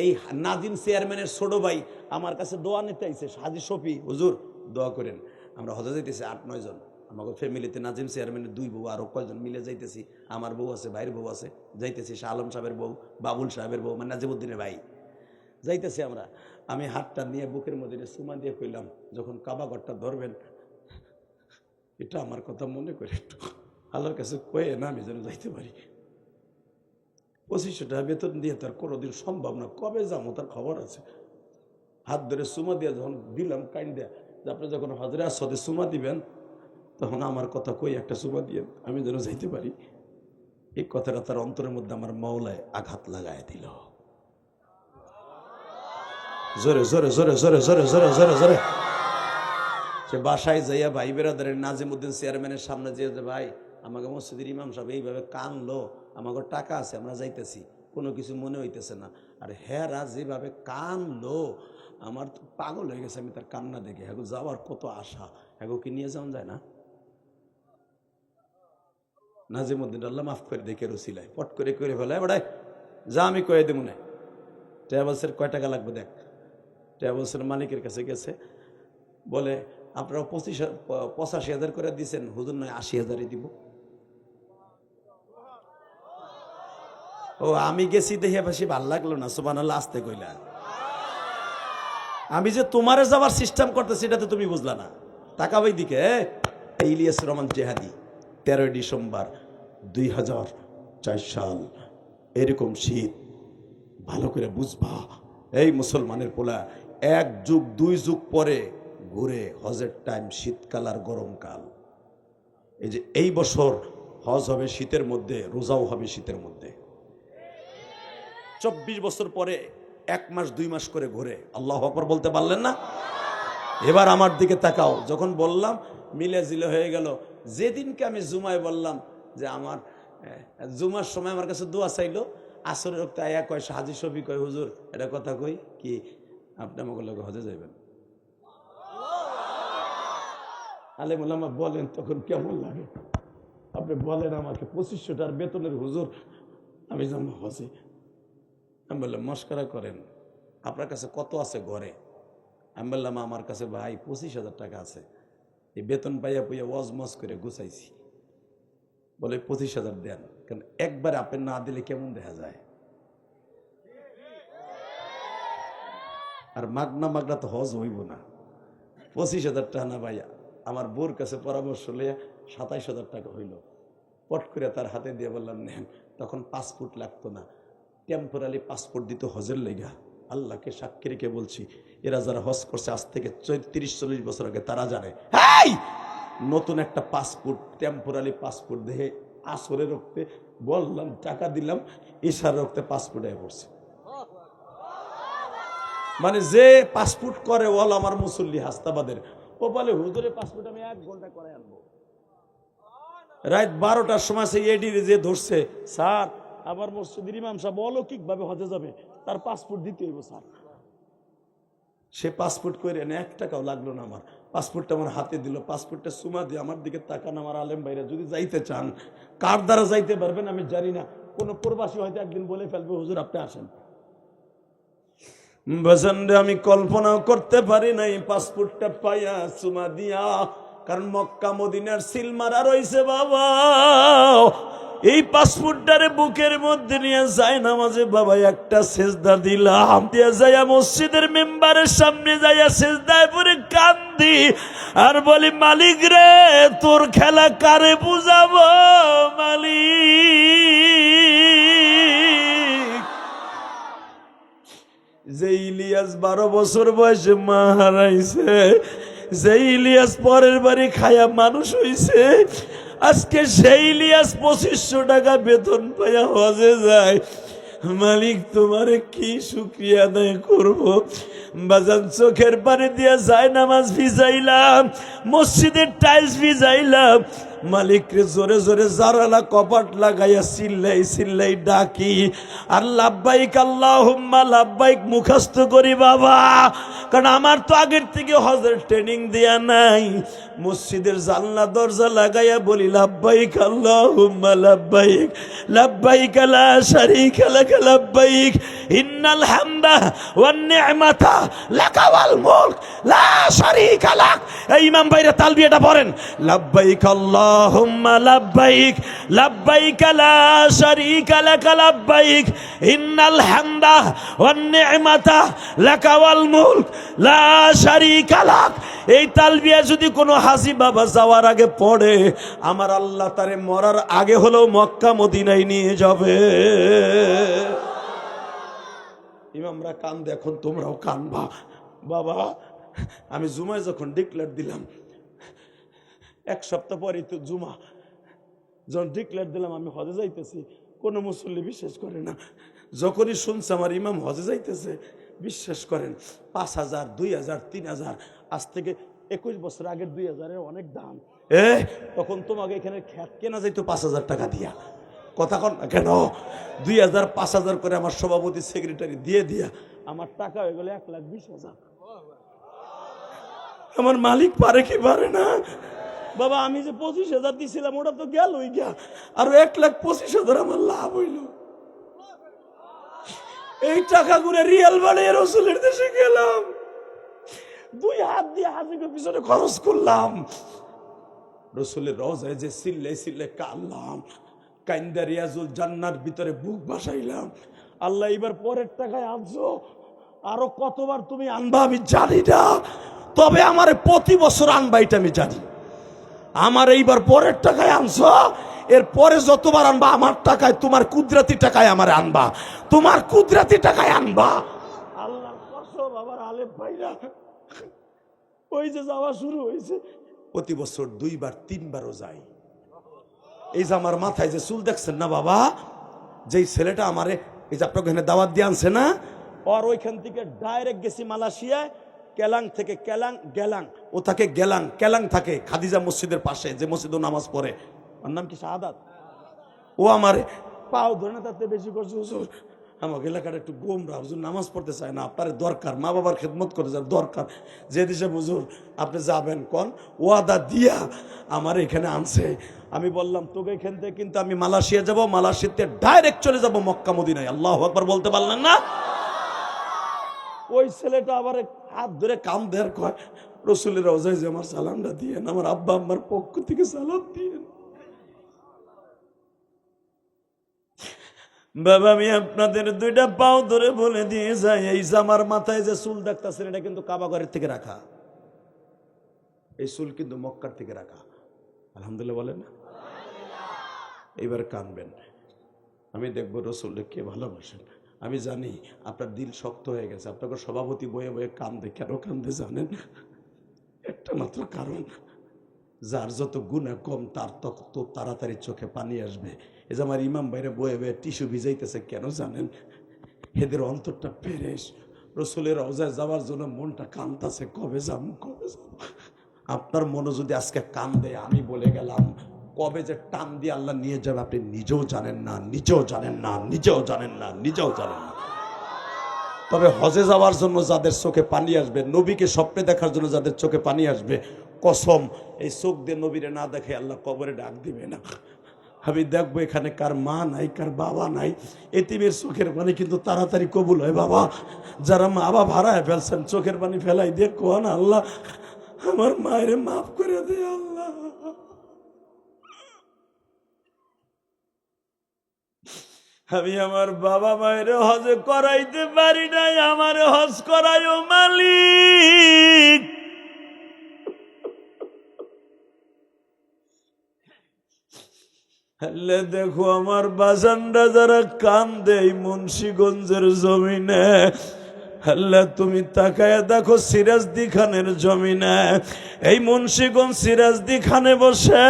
Speaker 1: এই নাজিম চেয়ারম্যানের ছোট ভাই আমার কাছে দোয়া নিতে আইছে। হাজি শফি, হুজুর দোয়া করেন, আমরা হজে যাইতেছি 8-9 জন। আমাকে ফ্যামিলিতে নাজিম চেয়ারম্যানের 2 বউ, আরো কয়জন মিলে যাইতেছি। আমার বউ আছে, ভাইয়ের বউ আছে, যাইতেছি। শাহ আলম সাহেবের বউ, বাবুল সাহেবের বউ, মানে নাজিমউদ্দিনের ভাই, যাইতেছি আমরা। আমি হাতটা নিয়ে বুকের মধ্যে চুমা দিয়ে কইলাম, যখন কাবা ঘরটা ধরবেন এটা আমার কথা মনে করে একটু আল্লাহর কাছে কয়ে না, আমি যেন যাইতে পারি। 2500 টাকা বেতন দিয়ে তার কোনোদিন সম্ভব না। কবে যাবো তার খবর আছে। হাত ধরে চুমা দিয়ে যখন দিলাম, কাইন দেয়া যে আপনি যখন হজরে আসতে চুমা দিবেন, তখন আমার কথা কই একটা চুমা দিয়ে আমি যেন যাইতে পারি। এই কথাটা তার অন্তরের মধ্যে আমার মাওলায় আঘাত লাগায় দিল। জোরে জোরে জোরে জোরে জোরে জোরে জোরে জোরে। সে বাসায় যাইয়া ভাই বেরাদারের নাজিমউদ্দিন চেয়ারম্যানের সামনে যে, ভাই আমাকে মসজিদের ইমাম সাহেব এইভাবে কানলো, আমাকে টাকা আছে, আমরা যাইতেছি, কোনো কিছু মনে হইতেছে না। আর হেরা যেভাবে কানলো, আমার তো পাগল হয়ে গেছে। আমি তার কান্না দেখে, হ্যাঁ যাওয়ার কত আশা, হ্যাঁ কি নিয়ে যাওয়া যায় না? নাজিমউদ্দিন আল্লাহ মাফ করে দেখে রসিলায় পট করে ফেলায়, বড়াই যা আমি কয়ে দেবো না। ট্রাভেলসের কয় টাকা লাগবে দেখ। ট্রাভেলসের মালিকের কাছে গেছে, বলে আপনারা 85,000 করে দিয়েছেন, হুজুর নয় 80,000 দিব। ও আমি গেছি দেখে বেশি ভাল লাগলো না, সুবহানাল্লাহ আসতে কইলা। আমি যে তোমারে যাওয়ার সিস্টেম করতেছি এটা তো তুমি বুঝলা না। তাকাও এই দিকে। ইলিয়াস রহমান জেহাদি 13 ডিসেম্বর 2004 সাল, এরকম শীত। ভালো করে বুঝবা, এই মুসলমানের পোলা 1 যুগ 2 যুগ পরে ঘুরে হজের টাইম শীতকাল আর গরমকাল। এই যে এই বছর হজ হবে শীতের মধ্যে, রোজাও হবে শীতের মধ্যে। 24 বছর পরে 1 মাস 2 মাস করে ঘুরে। আল্লাহু আকবার বলতে পারলেন না? এবার আমার দিকে তাকাও। যখন বললাম মিলে জিলে হয়ে গেল, যেদিনকে আমি জুমায় বললাম যে আমার জুমার সময় আমার কাছে দোয়া চাইলো, আসরের রক্ত আয়া কয় হাজি শফি কয় হুজুর এটা কথা কই কি আপনি আমাকে লোক হজে যাইবেন। আলেম ওলামা বলেন তখন কেমন লাগে? আপনি বলেন আমাকে 2500 বেতনের হুজুর আমি যাবো হজে। আমি বললাম মস্করা করেন, আপনার কাছে কত আছে ঘরে? আমি বললাম আমার কাছে ভাই 25,000 টাকা আছে, এই বেতন পাইয়া পাইয়া ওয়াজ মজ করে গুছাইছি। বলে 25,000 দেন, কারণ একবারে আপনি না দিলে কেমন দেখা যায়। আর মাগনা মাগনা তো হজ হইব না। 25,000 টাকা না ভাইয়া, আমার বোর কাছে পরামর্শ লইয়া 27,000 টাকা হইল। পট করে তার হাতে দিয়ে বললাম নেন। তখন পাসপোর্ট লাগতো না, টেম্পোরারি পাসপোর্ট দিত হজের লেগা। আল্লাহকে সাক্ষী রেখে বলছি, এরা যারা হজ করছে আজ থেকে 30-40 বছর আগে তারা জানে নতুন একটা পাসপোর্ট, টেম্পোরারি পাসপোর্ট দেখে আসরে রক্তে বললাম টাকা দিলাম, ইশার রক্তে পাসপোর্ট এ পড়ছে। মানে যে পাসপোর্ট করে ওল আমার মুসল্লি হাস্তাবাদের, ও বলে হুজুরের পাসপোর্ট আমি 1 ঘন্টা করে আনবো। রাত 12টার সময় সেই এডির যে ধরছে, স্যার আমার মসজিদের ইমাম সাহেব অলৌকিক ভাবে হজে যাবে, তার পাসপোর্ট দিতে হইব স্যার। সে পাসপোর্ট করে এনে 1 টাকাও লাগলো না আমার। পাসপোর্টটা আমার হাতে দিল, পাসপোর্টটা সুমা দিয়ে আমার দিকে তাকান। আমার আলেম ভাইরা যদি যাইতে চান, কার দ্বারা যাইতে পারবেন আমি জানি না, কোন প্রবাসী হয়তো একদিন বলে ফেলবে হুজুর আপনি আসেন। বাজানরে আমি কল্পনাও করতে পারি নাই পাসপোর্টটা পাইয়া সুমা দিয়া, কারণ মক্কা মদিনার সিল মারা রইছে বাবা। এই পাসপোর্টটারে বুকের মধ্যে নিয়ে যায় নামাজে বাবা একটা সেজদা দিলাম, দিয়া যাইয়া মসজিদের মেম্বারের সামনে যাইয়া সেজদায় পড়ে কান্দি আর বলি মালিক রে তোর খেলা কারে বুঝাবো মালিক। যে ইলিয়াস 12 বছর বয়সে মা হারাইছে, যে ইলিয়াস পরের বাড়ি খায়া মানুষ হইছে, আজকে সেই ইলিয়াস 2500 টাকা বেতন পাইয়া হজে যায়। মালিক তোমারে কি শুকরিয়া আদায় করবো। বাজান চোখের পানি দিয়া যায় নামাজ ভিজাইলাম, মসজিদের টাইলস ভিজাইলাম, মালিকরে জোরে জোরে জারালা কপাট লাগাইয়া চিল্লাই চিল্লাই ডাকি আর লাব্বাইক আল্লাহুম্মা লাব্বাইক মুখস্থ করি বাবা। কারণ আমার তো আগের থেকে হজের ট্রেনিং দেয়া নাই। মসজিদের জানলা দরজা লাগাইয়া বলি লাব্বাইক আল্লাহুম্মা লাব্বাইক লাব্বাইক লা শারীকা লাক লাব্বাইক ইন্নাল হামদা ওয়ান নি'মাতা লাকা ওয়াল মুলক লা শারীকা লাক। এই ইমাম ভাইরা তালবিয়াটা পড়েন, লাব্বাইক আল্লাহুম্মা লাব্বাইক লাব্বাইক লা শারীকা লাক লাব্বাইক ইন্নাল হামদা ওয়ান নি'মাতা লাকা ওয়াল মুলক লা শারীকা লাক। এই তালবিয়া যদি কোনো হাজি বাবা যাওয়ার আগে পড়ে, আমার আল্লাহ তারে মরার আগে হলেও মক্কা মদিনায় নিয়ে যাবে। ইমামরা কান দেখুন, তোমরাও কানবা বাবা। আমি জুমায় যখন ডিক্লেয়ার দিলাম, 1 সপ্তাহ পরেই তো জুমা, যখন ডিক্লেয়ার দিলাম আমি হজে যাইতেছি, কোনো মুসল্লি বিশ্বাস করে না। যখনই শুনছে আমার ইমাম হজে যাইতেছে, বিশ্বাস করেন 5,000 2,000 3,000, আজ থেকে 21 বছর আগের 2,000-এর অনেক দাম। তখন তোমাকে এখানে খ্যাত কেনা যাইতো 5,000 টাকা দিয়া। কথা কন না কেন? 2,000 5,000 করে আমার সভাপতি সেক্রেটারি দিয়ে দিয়া আমার টাকা হয়ে গেল 1,20,000। আমার মালিক পারে কি পারে না বাবা? আমি যে 25,000 দিছিলাম ওটা তো গেল ওই গিয়া, আর 1,25,000 আমার লাভ হইল। এই টাকা করে রিয়াল বানিয়ে রসুলের দেশে গেলাম, 2 হাত দিয়ে হাজিকে পিছনে খরচ করলাম, রসুলের রওজায় যে সিল্লে সিল্লে কানলাম, কাইন্দা রিয়াজুল জান্নার ভিতরে বুক ভাসাইলাম। আল্লাহ এবার পরের টাকায় আনছো, আরো কতবার তুমি আনবা আমি জানি না, তবে আমার প্রতি বছর আনবা এটা আমি জানি। আমার এইবার পরের টাকায় আনছো, এর পরে যতবার আনবা আমার টাকায়, তোমার কুদরতি টাকায় আমার আনবা, তোমার কুদরতি টাকায় আনবা। আল্লাহর কসম আমার আলেম ভাইরা, ওই যে যাওয়া শুরু হয়েছে, প্রতি বছর 2বার 3বারও যাই। এই যে আমার মাথায় যে চুল দেখছেন না বাবা, যেই ছেলেটা আমারে এই যে আপনাকে এখানে দাওয়াত দিয়ে আনছে না, আর ওইখান থেকে ডাইরেক্ট গেছি মালয়েশিয়ায়, কেলাং থেকে গেলাং, ও থাকে কেলাং থাকে খাদিজা মসজিদের পাশে, যে মসজিদে নামাজ পড়ে, ওর নাম কি শাহাদাত। ও আমার পাও ধরে না, তাতে বেশি করছে হুজুর, আমাকে এলাকার একটু গোমরা, হুজুর নামাজ পড়তে চায় না, আপনার দরকার, মা বাবার খেদমত করতে চায় দরকার, যে দিশে হুজুর আপনি যাবেন কোন, ওয়াদা দিয়া আমার এখানে আনছে। আমি বললাম তোকে এখান থেকে কিন্তু আমি মালয়েশিয়া যাব, মালয়েশিয়াতে ডাইরেক্ট চলে যাব মক্কা মদিনায়। আল্লাহু আকবার বলতে পারলেন না? ওই ছেলেটা আবার হাত ধরে কাম দেয়ার কয়, রসুলের রওজায় যে আমার সালামটা দিয়েন, আমার আব্বা আম্মার পক্ষ থেকে সালাম দিয়েন। বাবা আমি আপনাদের 2টা পাও ধরে বলে দিয়ে যাই, এই যে আমার মাথায় যে চুল দেখতেছেন এটা কিন্তু কাবাঘরের থেকে রাখা, এই চুল কিন্তু মক্কার থেকে রাখা। আলহামদুলিল্লাহ বলেন না? এইবার কানবেন, আমি দেখবো রসুলকে কে ভালোবাসেন। আমি জানি আপনার দিল শক্ত হয়ে গেছে, আপনাকে সভাপতি বয়ে বয়ে কান্দে, কেন কান্দে জানেন? একটা মাত্র কারণ, যার যত গুনাহ কম তার তত তাড়াতাড়ি চোখে পানি আসবে। এই যে আমার ইমাম ভাইরে বয়ে বয়ে টিস্যু ভিজাইতেছে, কেন জানেন? এদের অন্তরটা পেরেশ, রসুলের রওজায় যাওয়ার জন্য মনটা কান্দাছে, কবে যাবো কবে যাবো। আপনার মনে যদি আজকে কান্দে, আমি বলে গেলাম কবে যে টান দিয়ে আল্লাহ নিয়ে যাবে আপনি নিজেও জানেন না, নিজেও জানেন না, নিজেও জানেন না, নিজেও জানেন না। তবে হজে যাওয়ার জন্য যাদের চোখে পানি আসবে, নবীকে স্বপ্নে দেখার জন্য যাদের চোখে পানি আসবে, কসম এই চোখ দিয়ে নবীরে না দেখে আল্লাহ কবরে ডাক দিবে না। আমি দেখবো এখানে কার মা নাই, কার বাবা নাই, এতিমের চোখের পানি কিন্তু তাড়াতাড়ি কবুল হয় বাবা। যারা মা বাবা হারায় ফেলছেন, চোখের পানি ফেলাই দিয়ে কোন আল্লাহ আমার মায়ের মাফ করে দে আল্লাহ। আমি আমার বাবা মায়ের হজ করাইতে পারি নাই, আমার হজ করাইও মালিক। দেখো আমার বাজানরা যারা কান্দে মুন্সিগঞ্জের জমিনে, আল্লাহ তুমি তাকায় দেখো সিরাজদি খানের জমিনে, এই মুন্সিগঞ্জ সিরাজদি খানে বসে,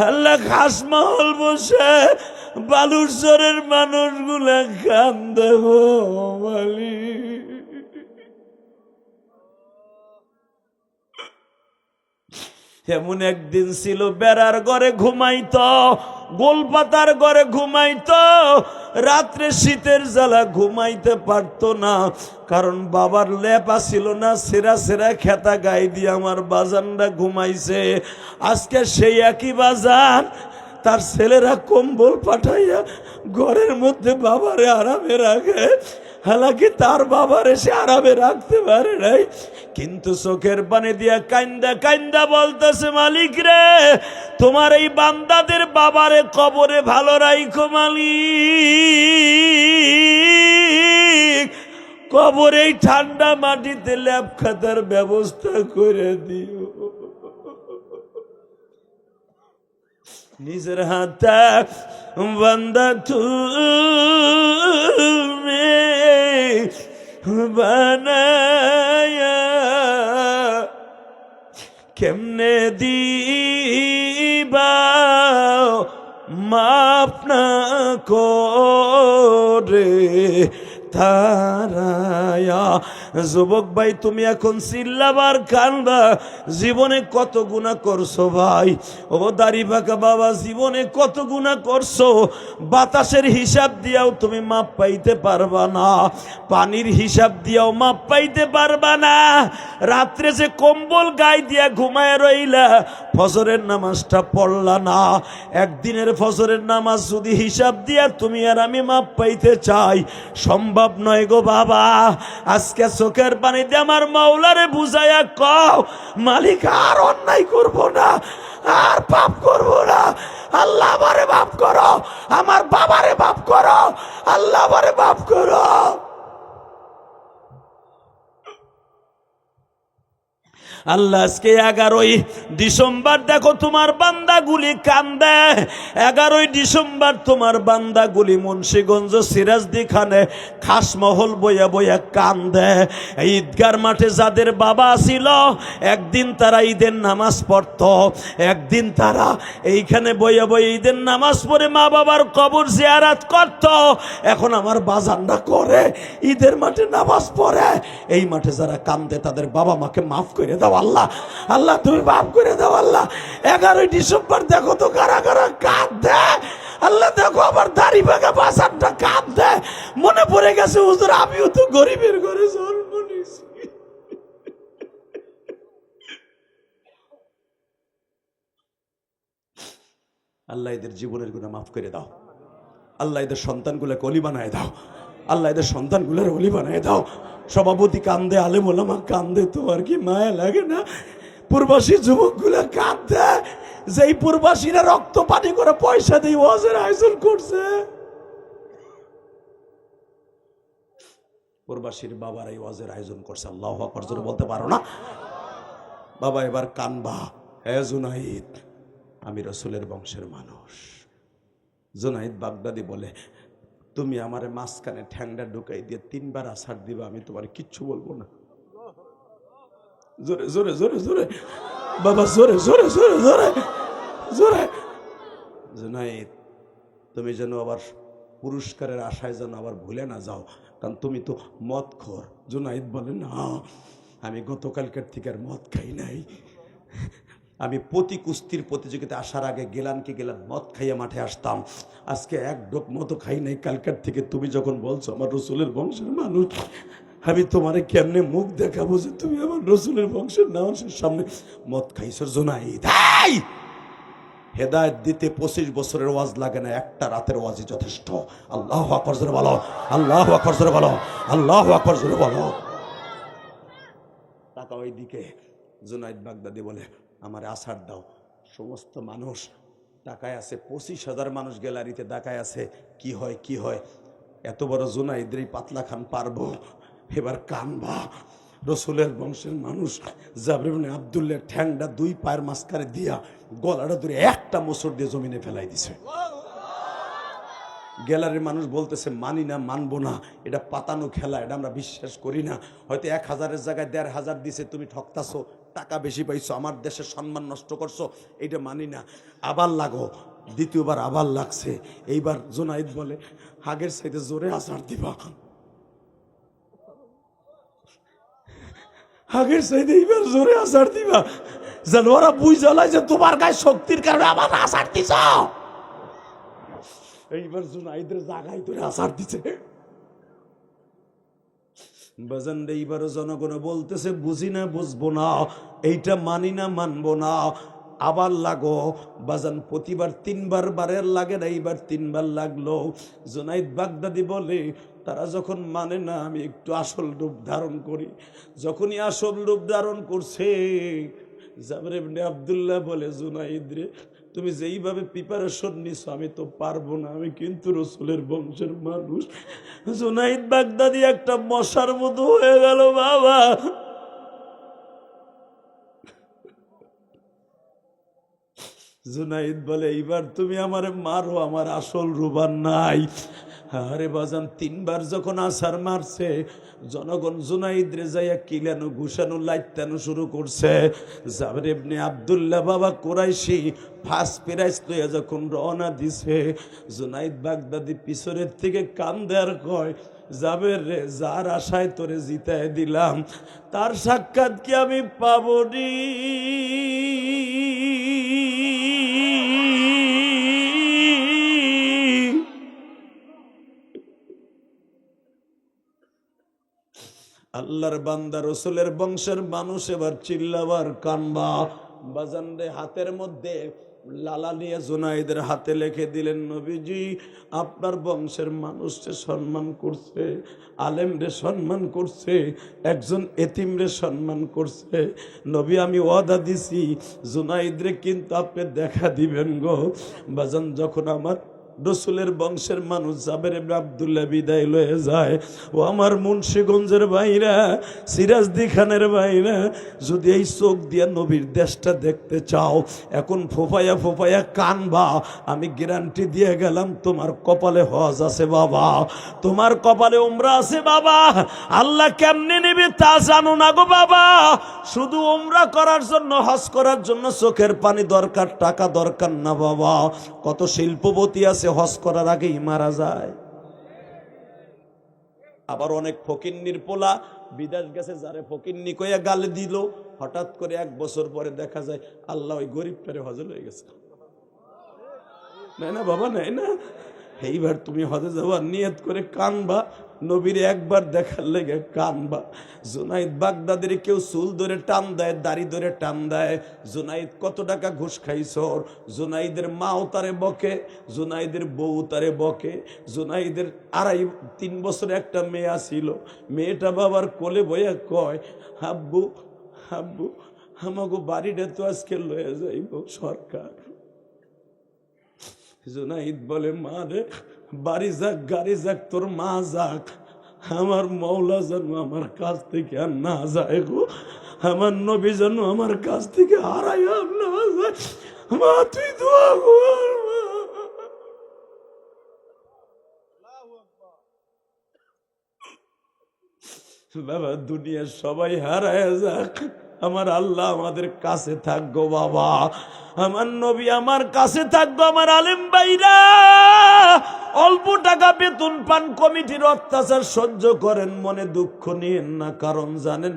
Speaker 1: আল্লাহ ঘাসমহল বসে বালুরচরের মানুষগুলা কান্দে গো মালিক। এমন একদিন ছিল বেড়ার ঘরে ঘুমাইতো, গোলপাতার ঘরে ঘুমাইতো, রাত্রে শীতের জ্বালা ঘুমাইতে পারতো না, কারণ বাবার লেপা ছিল না, সেরা সেরা খেতা গায়ে দিয়ে আমার বাজানরা ঘুমাইছে। আজকে সেই একই বাজান তার ছেলেরা কম্বল পাঠাইয়া ঘরের মধ্যে বাবারে আরামে রাখে, হালাকি তার বাবারে সে আরামে রাখতে পারে নাই, কিন্তু চোখের পানি দিয়া কান্দা কান্দা বলতেছে মালিক রে তোমার এই বান্দাদের বাবারে কবরে ভালো রাইখো মালিক, কবরে এই ঠান্ডা মাটিতে ল্যাপ খাতার ব্যবস্থা করে দিও। নিজের হাতে বান্দা তুমি বানায়া কেমনে দিবা মাপ না করে তারায়া। যুবক ভাই তুমি এখন চিল্লাবার কান্দা, জীবনে কত গুনাহ করছো ভাই, ও দাড়ি পাকা বাবা জীবনে কত গুনাহ করছো, বাতাসের হিসাব দিয়াও তুমি মাপ পাইতে পারবা না, পানির হিসাব দিয়াও মাপ পাইতে পারবা না, রাত্রে যে কম্বল গায়ে দিয়া ঘুমায় রইলা, ফজরের নামাজটা পড়লা না, একদিনের ফজরের নামাজ যদি হিসাব দিয়া তুমি আর আমি মাপ পাইতে চাই, সম্ভব নয় গো বাবা। আজকে চোখের পানিতে আমার মাওলারে বুঝাইয়া কও মালিক আর অন্যায় করব না, আর পাপ করব না, আল্লাহ আমারে মাফ করো, আমার বাবারে মাফ করো, আল্লাহ আমারে মাফ করো। আল্লাহ আজকে 11ই ডিসেম্বর দেখো তোমার বান্দাগুলি কান্দে। 11ই ডিসেম্বর তোমার বান্দাগুলি মুন্সিগঞ্জ সিরাজদি খানে খাসমহল বইয়া বইয়া কান্দে। ঈদগার মাঠে যাদের বাবা ছিল একদিন তারা ঈদের নামাজ পড়তো, একদিন তারা এইখানে বইয়া বইয়া ঈদের নামাজ পড়ে মা বাবার কবর জিয়ারত করত। এখন আমার বাজানরা করে ঈদের মাঠে নামাজ পড়ে। এই মাঠে যারা কান্দে তাদের বাবা মাকে মাফ করে দাও আল্লাহ। আল্লাহ তুমি মাফ করে দাও আল্লাহ। 11ই ডিসেম্বর দেখো তো কারা কারা কাঁদে। আল্লাহ দেখো আবার দাড়ি ভাঙা বাজানটা কাঁদে। মনে পড়ে গেছে হুজুর আমিও তো গরিবের ঘরে জন্ম নিয়েছি। আল্লাহ এদের জীবনের গুনাহ মাফ করে দাও আল্লাহ। এদের সন্তানগুলোকে অলি বানায় দাও আল্লাহ। এদের সন্তানগুলোর অলি বানায় দাও। সভাপতি কান্দে, আলেম ওলামা কান্দে, তোমার কি মায়া লাগে না? প্রবাসী যুবকগুলা কান্দে, যেই প্রবাসীরা রক্ত পানি করে পয়সা দিয়ে ওয়াজের আয়োজন করছে। প্রবাসীর বাবার এই ওয়াজের আয়োজন করছে। আল্লাহু আকবার জোরে বলতে পারো না? বাবা এবার কানবা। হে জুনাইদ, আমি রসুলের বংশের মানুষ। জুনাইদ বাগদাদি বলে, তুমি আমারে মাঝখানে ঠ্যাংটা ঢুকাই দিয়ে 3 বার আছাড় দিবা, আমি তোমার কিচ্ছু বলবো না। জোরে জোরে জোরে জোরে বাবা, জোরে জোরে জোরে জোরে জোরে। জুনাইদ, তুমি যেন আবার পুরস্কারের আশায় যেন আবার ভুলে না যাও, কারণ তুমি তো মদ খোর। জুনাইদ বলে, না আমি গতকালকের থেকে আর মদ খাই নাই। আমি প্রতি কুস্তির প্রতিযোগিতা আসার আগে গেলাম মদ খাইয়ে মাঠে আসতাম। আজকে এক ডোক মতো খাই নাই কালকার থেকে। তুমি যখন বলছো আমার রসুলের বংশের মানুষ, আমি তোমারে কেমনে মুখ দেখাবো যে তুমি আমার রসুলের বংশের মানুষের সামনে মদ খাইছো? জুনাইদ, হেদায়েত দিতে 25 বছরের ওয়াজ লাগে না, একটা রাতের ওয়াজই যথেষ্ট। আল্লাহু আকবার জোরে বলো, আল্লাহু আকবার জোরে বলো, আল্লাহু আকবার জোরে বলো। টাকা ওইদিকে। জুনাইদ বাগদাদি বলে, আমার আছাড় দাও। সমস্ত মানুষ টাকায় আছে, 25,000 মানুষ গ্যালারিতে টাকায় আছে। কি হয় কি হয়? এত বড় জুনাইদের পাতলা খান পারবো? এবার কানবা। রসুলের বংশের মানুষ জাবরির ইবনে আব্দুল্লাহ ঠ্যাংটা 2 পায়ের মাঝখানে দিয়া গলাটা ধরে একটা মোচড় দিয়ে জমিনে ফেলাই দিছে। গ্যালারির মানুষ বলতেছে, মানি না, মানবো না, এটা পাতানো খেলা, এটা আমরা বিশ্বাস করি না। হয়তো 1000-এর জায়গায় 1500 দিছে, তুমি ঠকতাছো, টাকা বেশি পাইছো, আমার দেশের সম্মান নষ্ট করছো, এটা মানি না। আবার লাগো। দ্বিতীয়বার আবার লাগছে। এইবার জুনাইদ বলে, আগের সাইডে জোরে আছাড় দিবা, আগের সাইডে এইবার জোরে আছাড় দিবা, যেন ওরা বুঝ জ্বলায় যে তোমার গায়ে শক্তির কারণে আবার আছাড় দিছ। এইবার জুনাইদের জায়গায় ধরে আছাড় দিছে। বাজান এইবারও জনগণ বলতেছে, বুঝি না, বুঝবো না, এইটা মানি না, মানবো না। আবার লাগো। বাজান প্রতিবার 3 বার বারের লাগে না, এইবার 3 বার লাগলো। জুনাইদ বাগদাদি বলে, তারা যখন মানে না, আমি একটু আসল রূপ ধারণ করি। যখনই আসল রূপ ধারণ করছে, জাবর ইবনে আব্দুল্লাহ বলে, জুনাইদ রে, তুমি যেইভাবে প্রিপারেশন নিছো আমি তো পারবো না, আমি কিন্তু রসুলের বংশের মানুষ। জুনাইদ বাগদাদি একটা মশার মতো হয়ে গেল বাবা। জুনাইদ বলে, এইবার তুমি আমারে মারো, আমার আসল রূপ নাই। আরে বাজান 3 বার যখন আছাড় মারছে, জনগণ জুনাইদ রে যাইয়া কিলানো, ঘুষানো, লাইতানো শুরু করছে। জাবর ইবনে আব্দুল্লাহ বাবা কুরাইশি ফার্স্ট প্রাইজ লইয়া যখন রওনা দিছে, জুনাইদ বাগদাদি পিছনের থেকে কান্দে আর কয়, জাবের রে, যার আশায় তোরে জিতায় দিলাম, তার সাক্ষাৎ কি আমি পাবনি? আল্লাহর বান্দা রসুলের বংশের মানুষ এবার চিল্লাবার কানবা। বাজান রে, হাতের মধ্যে লালা নিয়ে জুনাইদের হাতে লিখে দিলেন, নবীজি আপনার বংশের মানুষকে সম্মান করছে, আলেমরে সম্মান করছে, একজন এতিমরে সম্মান করছে। নবী আমি ওয়াদা দিছি জুনাইদরে কিন্তু আপনি দেখা দিবেন গো। বাজান যখন আমার রসুলের বংশের মানুষ জাবের ইবনে আব্দুল্লাহ বিদায় লয়ে যায়। ও আমার মুন্সিগঞ্জের ভাইরা, সিরাজদি খানের ভাইরা, যদি এই চোখ দিয়ে নবীর দেশটা দেখতে চাও, এখন ফোফায়া ফোফায়া কানবা। আমি গ্যারান্টি দিয়ে গেলাম, তোমার কপালে হজ আছে বাবা, তোমার কপালে উমরা আছে বাবা। আল্লাহ কেমনে নেবে তা জানো না গো বাবা। শুধু উমরা করার জন্য, হজ করার জন্য চোখের পানি দরকার, টাকা দরকার না বাবা। কত শিল্পপতি আছে হজ করার আগেই মারা যায়। আবার অনেক ফকিন্নির পোলা বিদেশ গেছে, যারে ফকিন্নি কইয়া গালে দিল, হঠাৎ করে 1 বছর পরে দেখা যায় আল্লাহ ওই গরিবটারে হজে লয়ে গেছে। নাই না বাবা, নাই না। এইবার তুমি হজে যাওয়ার নিয়ত করে কানবা, নবীর একবার দেখার লেগে কানবা। জুনাইদ বাগদাদের কেউ চুল ধরে টান দেয়, দাড়ি ধরে টান দেয়, জুনাইদ কত টাকা ঘুষ খাইছর। জুনাইদের মাও তারে বকে, জুনাইদের বউ তারে বকে। জুনাইদের 2.5-3 বছর একটা মেয়ে আসিল, মেয়েটা বাবার কোলে বইয়া কয়, হাব্বু হাব্বু আমাকে বাড়িটা তো আজকে লয়ে যাইব সরকার। জুনাইদ বলে, মা রে, বাড়ি যাক গাড়ি যাক, তোর মা যাক, আমার মৌলা যেন আমার কাছ থেকে আর না যায় গো, আমার নবী যেন আমার কাছ থেকে হারাইয়া না যায়। মা তুই দোয়া কর। বাবা দুনিয়ার সবাই হারায় যাক, আমার আল্লাহ আমাদের কাছে থাকবো বাবা, আমার নবী আমার কাছে থাকবো। আমার আলেম ভাইরা, অল্প টাকা বেতন পান, কমিটির অত্যাচার সহ্য করেন, মনে দুঃখ নিয়েন না। কারণ জানেন,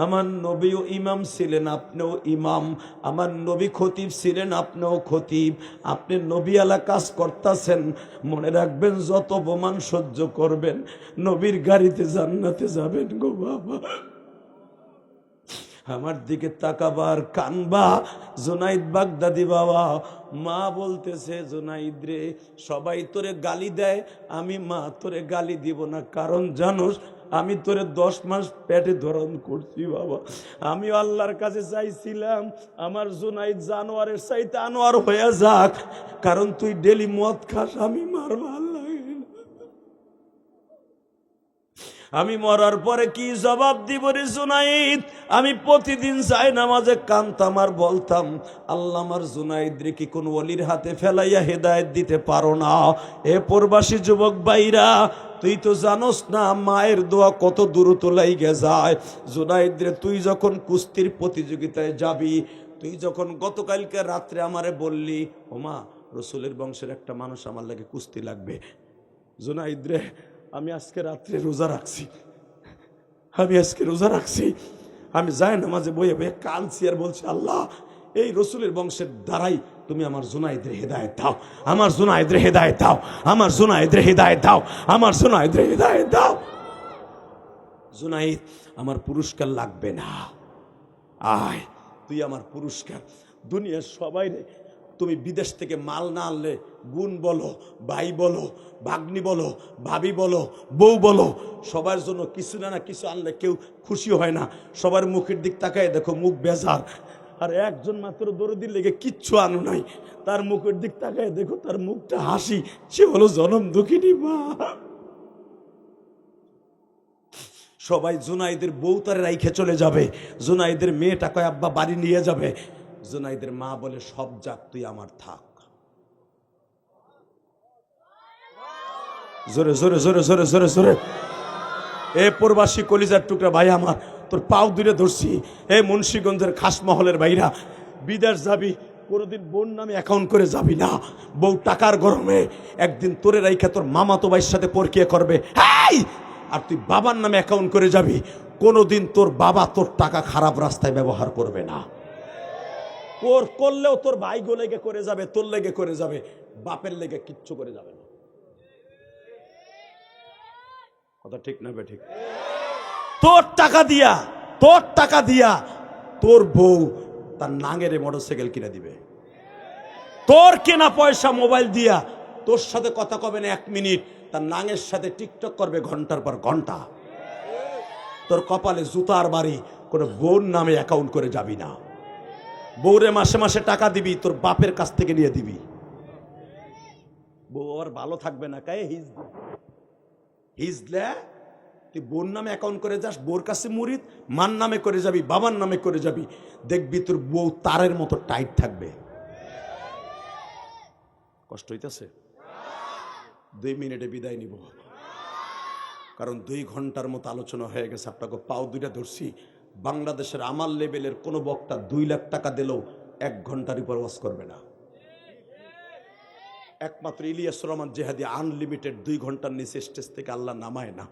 Speaker 1: আমার নবীও ইমাম ছিলেন, আপনিও ইমাম। আমার নবী খতিব ছিলেন, আপনিও খতিব। আপনি নবীওয়ালা কাজ করতেছেন, মনে রাখবেন যত অপমান সহ্য করবেন, নবীর গাড়িতে জান্নাতে যাবেন গো বাবা। আমার দিকে তাকাবার কানবা। জুনাইদ বাগদাদি বাবা, মা বলতেছে, জুনাইদ রে, সবাই তোরে গালি দেয়, আমি মা তোরে গালি দিব না। কারণ জানোস, আমি তোরে 10 মাস পেটে ধারণ করছি বাবা। আমি আল্লাহর কাছে চাইছিলাম আমার জুনাইদ জানোয়ারের চাইতে আনোয়ার হয়ে যাক, কারণ তুই ডেলি মদ খাস, আমি মারব আল্লাহ। আমি মরার পরে কি জবাব দিব রে জুনাইদ? আমি প্রতিদিন যাই নামাজে কানতাম আর বলতাম, আল্লাহ আমার জুনাইদ রে কি কোন ওলির হাতে ফেলাইয়া হেদায়েত দিতে পারো না? এ প্রবাসী যুবক ভাইরা, তুই তো জানোস না মায়ের দোয়া কত দ্রুত লাইগে যায়। জুনাইদ রে, তুই যখন কুস্তির প্রতিযোগিতায় যাবি, তুই যখন গতকালকে রাত্রে আমারে বললি, ওমা রসুলের বংশের একটা মানুষ আমার লাগে কুস্তি লাগবে, জুনাইদ রে আমি আজকে রাত্রে রোজা রাখছি, আমি আজকে রোজা রাখছি। আমি যাই নামাজে বইয়ে বইয়ে কাঁদছি আর বলছি, আল্লাহ এই রসুলের বংশের দ্বারাই তুমি আমার জুনাইদের হেদায়েত দাও, আমার জুনাইদের হেদায়েত দাও, আমার জুনাইদের হেদায়েত দাও, আমার জুনাইদের হেদায়েত দাও। জুনাইদ, আমার পুরস্কার লাগবে না, আয় তুই আমার পুরস্কার। দুনিয়ার সবাই রে, তুমি বিদেশ থেকে মাল না আনলে, বোন বলো, ভাই বলো, ভাগ্নি বলো, ভাবি বলো, বউ বলো, সবার জন্য কিছু না কিছু আনলে কেউ খুশি হয় না। সবার মুখের দিক তাকায় দেখো, মুখ বেজার। আর একজন মাত্র দরদি লেগে কিচ্ছু আনো নাই, তার মুখের দিক তাকায় দেখো, তার মুখটা হাসি, সে হলো জনম দুঃখিনী মা। সবাই জুনাইদের বউ তারে রাইখে চলে যাবে, জুনাইদের মেয়েটা কয় আব্বা বাড়ি নিয়ে যাবে। জুনাইদের মা বলে, সব যাক, তুই আমার থাক। জোরে জোরে জোরে জোরে জোরে জোরে। এ প্রবাসী কলিজার টুকরা ভাই আমার, তোর পাও দূরে ধরছি। এ মুন্সিগঞ্জের খাসমহলের ভাইরা, বিদেশ যাবি, কোনোদিন বোন নামে অ্যাকাউন্ট করে যাবি না। বউ টাকার গরমে একদিন তোরে রাইখা তোর মামাতো ভাইয়ের সাথে পরকিয়া করবে, আর তুই বাবার নামে অ্যাকাউন্ট করে যাবি। কোনোদিন তোর বাবা তোর টাকা খারাপ রাস্তায় ব্যবহার করবে না। করলেও তোর ভাই লেগে করে যাবে, তোর লেগে করে যাবে, বাপের লেগে কিচ্ছু করে যাবে না। কথা ঠিক না বে ঠিক? তোর টাকা দিয়া তোর বউ তার নাঙেরে মোটরসাইকেল কিনে দিবে, তোর কেনা পয়সা মোবাইল দিয়া তোর সাথে কথা কবে না 1 মিনিট, তার নাঙের সাথে টিকটক করবে ঘন্টার পর ঘন্টা। তোর কপালে জুতার বাড়ি, কোনো বোন নামে অ্যাকাউন্ট করে যাবি না। বউরে মাসে মাসে টাকা দিবি, তোর বাপের কাছ থেকে নিয়ে দিবি।
Speaker 2: বউ আর ভালো থাকবে না, কায়ে হিজলে তুই বোন নামে অ্যাকাউন্ট করে যাস, বোর কাছে মুরিদ, মার নামে করে যাবি, বাবার নামে করে যাবি, দেখবি তোর বউ তারের মতো টাইট থাকবে। কষ্ট হইতেছে? 2 মিনিটে বিদায় নিব, কারণ 2 ঘন্টার মতো আলোচনা হয়ে গেছে। আপনাকে পাও দুইটা ধরছি। বাংলাদেশের আমার লেভেলের কোনো বক্তা 2 লাখ টাকা দিলেও 1 ঘন্টার উপর ওয়াজ করবে না। একমাত্র ইলিয়াস রহমান জেহাদি আনলিমিটেড 2 ঘন্টার নিচে স্টেজ থেকে আল্লাহ নামায় না।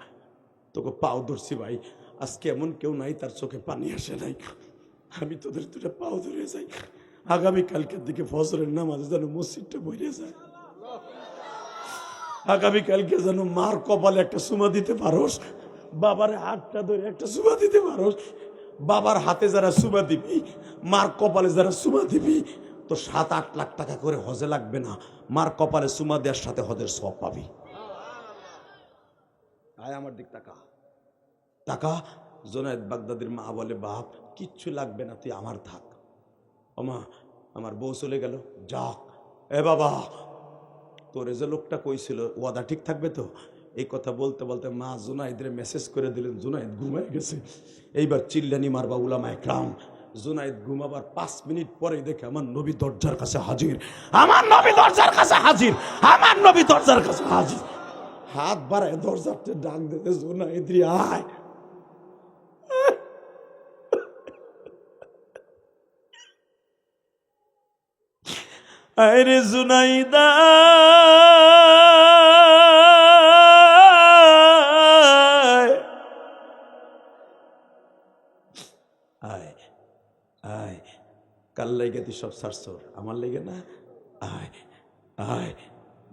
Speaker 2: তোকে পাও ধরছি ভাই, আজকে এমন কেউ নাই তার চোখে পানি আসে নাই। আমি তোদের দুটা পাও ধরে যাই, আগামীকালকের দিকে ফজরের নামাজে যেন মসজিদটা ভরে যায়। আগামীকালকে যেন মার কপালে একটা চুমা দিতে পারোস, বাবার হাতটা ধরে একটা চুমা দিতে পারোস। বাবার হাতে যারা চুমা দিবি, মার কপালে যারা চুমা দিবি, তো 7-8 লাখ টাকা করে হজে লাগবে না, মার কপালে চুমা দেওয়ার সাথে হজের সওয়াব পাবি। আয় আমার দিক টাকা টাকা। জুনায়েদ বাগদাদির মা বলে, বাপ কিচ্ছু লাগবে না, তুই আমার থাক। ওমা আমার বউ চলে গেল, যাক। এ বাবা, তোরে যে লোকটা কইছিল ওয়াদা ঠিক থাকবে তো? এই কথা বলতে বলতে মা জুনায়েদের মেসেজ করে দিলেন, জুনায়েদ ঘুমাই গেছে। এইবার চিল্লানি মারবা উলামা একরাম। জুনায়েদ ঘুমাবার 5 মিনিট পরেই দেখে আমার নবী দরজার কাছে হাজির, আমার নবী দরজার কাছে হাজির, আমার নবী দরজার কাছে হাজির। হাত বাড়ায় দরজাতে ডাক দিতে, জুনায়েদ রে আয়।
Speaker 1: আরে জুনাইদা,
Speaker 2: আয় আয়, কার লাইগে তুই সব ছাড়ছর? আমার লাইগে না? আয় আয়।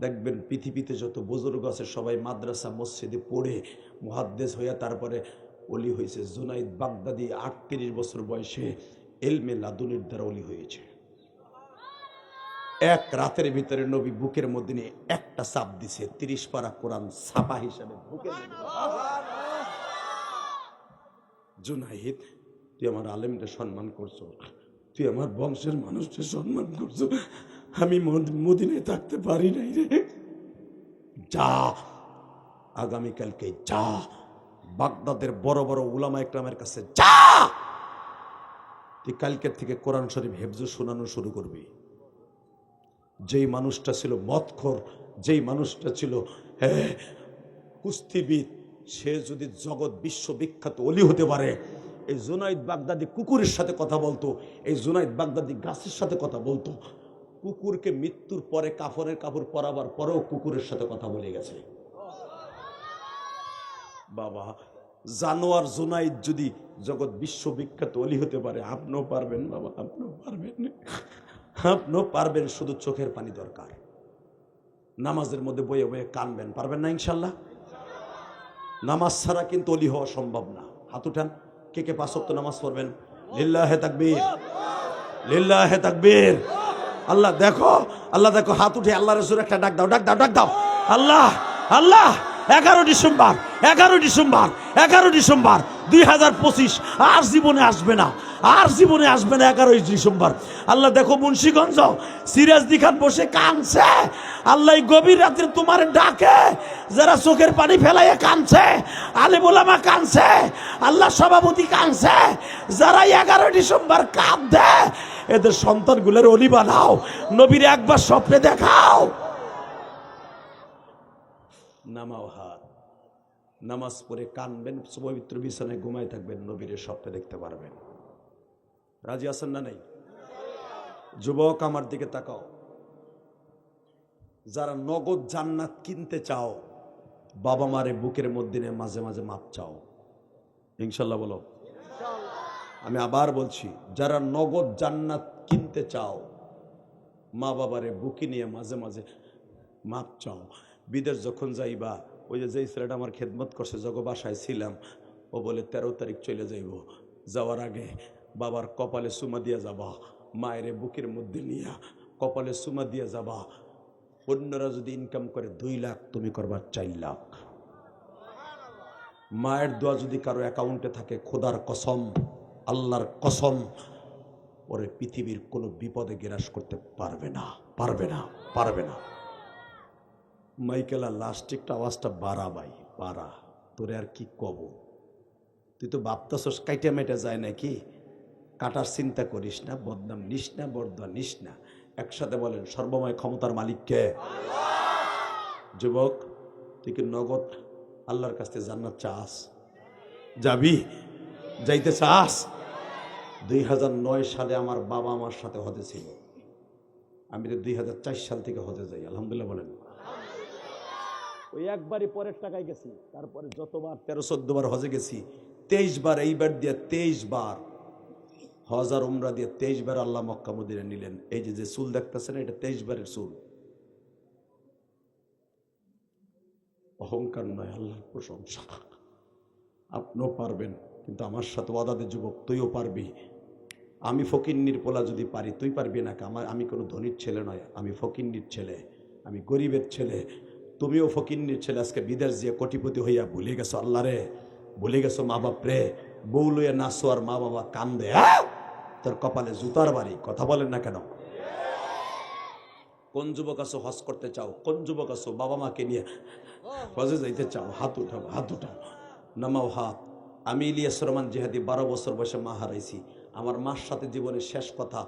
Speaker 2: দেখবেন পৃথিবীতে যত বুজুর্গ আছে সবাই মাদ্রাসা মসজিদে পড়ে মুহাদ্দিস হইয়া তারপরে ওলি হয়েছে। জুনাইদ বাগদাদি 38 বছর বয়সে এলমে লাদুনির দ্বারা ওলি হয়েছে। 1 রাতের ভিতরে নবী বুকের মধ্যে নিয়ে একটা চাপ দিছে, 30 পারা কোরআন ছাপা হিসাবে বুকের মধ্যে। জুনাইদ, তুই আমার আলেমকে সম্মান করছো, তুই আমার বংশের মানুষকে সম্মান করছো, আমি মদিনায় থাকতে পারি নাই রে। যা, আগামীকালকে যা, বাগদাদের বড় বড় উলামা ইকরামের কাছে যা। তুই কালকের থেকে কোরআন শরীফ হেফজু শোনানো শুরু করবি। যেই মানুষটা ছিল মদখোর, যেই মানুষটা ছিল কুস্তিবিদ, সে যদি জগৎ বিশ্ববিখ্যাত ওলি হতে পারে। এই জুনাইদ বাগদাদি কুকুরের সাথে কথা বলতো, এই জুনাইদ বাগদাদি গাছের সাথে কথা বলতো। কুকুরকে মৃত্যুর পরে কাফনের কাপড় পরাবার পরেও কুকুরের সাথে কথা বলে গেছে। বাবা, জানোয়ার জুনাইদ যদি জগৎ বিশ্ববিখ্যাত ওলি হতে পারে, আপনিও পারবেন বাবা, আপনিও পারবেন, আপনিও পারবেন। শুধু চোখের পানি দরকার। নামাজের মধ্যে বয়ে বয়ে কানবেন, পারবেন না ইনশাল্লাহ? নামাজ ছাড়া কিন্তু ওলি হওয়া সম্ভব না। হাত উঠান, কে কে 5 ওয়াক্ত নামাজ পড়বেন? লিল্লাহে তাকবীর, লিল্লাহে তাকবীর। আল্লাহ দেখো, আল্লাহ দেখো, হাত উঠে আল্লাহ রাসূল একটা ডাক দাও, ডাক দাও, ডাক দাও। আল্লাহ, আল্লাহ, 11 ডিসেম্বর 11 ডিসেম্বর 11 ডিসেম্বর 2025 আর জীবনে আসবে না, আর জীবনে আসবে না। 11 ডিসেম্বর আল্লাহ দেখো, মুন্সিগঞ্জ সিরাজদি খান বসে কাঁদছে। আল্লাহ গভীর রাত্রে তোমার ডাকে যারা চোখের পানি ফেলাইয়া কাঁদছে, আলেম ওলামা কাঁদছে, আল্লাহ সভাপতি কাঁদছে, যারা 11 ডিসেম্বর কাঁদে, এদের সন্তানগুলোর অলি বানাও, নবীর একবার স্বপ্নে দেখাও। নামাও হাত, নামাজ পড়ে কানবেন, পবিত্র বিছানায় ঘুমায় থাকবেন, নবীর স্বপ্নে দেখতে পারবেন। রাজি আছেন না নাই? যুবক আমার দিকে তাকাও, যারা নগদ জান্নাত কিনতে চাও, বাবা মারে বুকের মধ্যে নিয়ে মাঝে মাঝে মাপ চাও, ইনশাল্লাহ বলো। আমি আবার বলছি, যারা নগদ জান্নাত কিনতে চাও, মা বাবারে বুকে নিয়ে মাঝে মাঝে মাপ চাও। বিদেশ যখন যাইবা, ওই যে ছেলেটা আমার খেদমত করছে, যখন বাসায় ছিলাম, ও বলে 13 তারিখ চলে যাইব, যাওয়ার আগে বাবার কপালে চুমা দিয়া যাবা, মায়ের বুকের মধ্যে নিয়া কপালে চুমা দিয়া যাবা। অন্যরা যদি ইনকাম করে 2 লাখ, তুমি করবা 4 লাখ। মায়ের দোয়া যদি কারো অ্যাকাউন্টে থাকে, খোদার কসম, আল্লাহর কসম, ওরে পৃথিবীর কোনো বিপদে গ্রাস করতে পারবে না, পারবে না, পারবে না। মাইকেলা লাস্ট একটা আওয়াজটা বাড়া ভাই বাড়া, তোরে আর কি কব, তুই তো ভাবতাছস কাইটা মেটা যায় নাকি, কাটার চিন্তা করিস না, বদনাম নিস না, বরদোয়া নিস না। একসাথে বলেন সর্বময় ক্ষমতার মালিক কে? যুবক, তুই কি নগদ আল্লাহর কাছ থেকে জান্নাত চাস? যাবি? যাইতে চাস? 2009 সালে আমার বাবা আমার সাথে হজে ছিল, আমি তো 2004 সাল থেকে হজে যাই, আলহামদুলিল্লাহ বলেন। ওই একবারই পরের টাকায় গেছি, তারপরে যতবার 13-14 বার হজে গেছি, 23 বার, এইবার দিয়ে 23 বার হজ আর উমরা দিয়ে 23 বার আল্লাহ মক্কা মদিনা নিলেন। এই যে যে চুল দেখতেছেন এটা 23 বারের চুল। অহংকার নয়, আল্লাহর প্রশংসা। আপনিও পারবেন, কিন্তু আমার সাথে ওয়াদা দে যুবক, তুইও পারবি। আমি ফকিন্নির পোলা যদি পারি, তুই পারবি না? আমি কোনো ধনীর ছেলে নয়, আমি ফকিন্নির ছেলে, আমি গরিবের ছেলে। তুমিও ফকিন্নির ছেলে, আজকে বিদেশ দিয়ে কোটিপতি হইয়া ভুলে গেছো আল্লাহ রে, ভুলে গেছো মা বাপ রে। বউ লইয়া নাচো আর মা বাবা কান্দে, তোর কপালে জুতার বাড়ি। কথা বলেন না কেন? কোন যুবক আছো হজ করতে চাও? কোন যুবক আছো বাবা মাকে নিয়ে হজে যাইতে চাও? হাত উঠাও, হাত উঠাও, নামাও হাত। আমি ইলিয়াস রহমান জিহাদি 12 বছর বয়সে মা হারাইছি। আমার মার সাথে জীবনের শেষ কথা,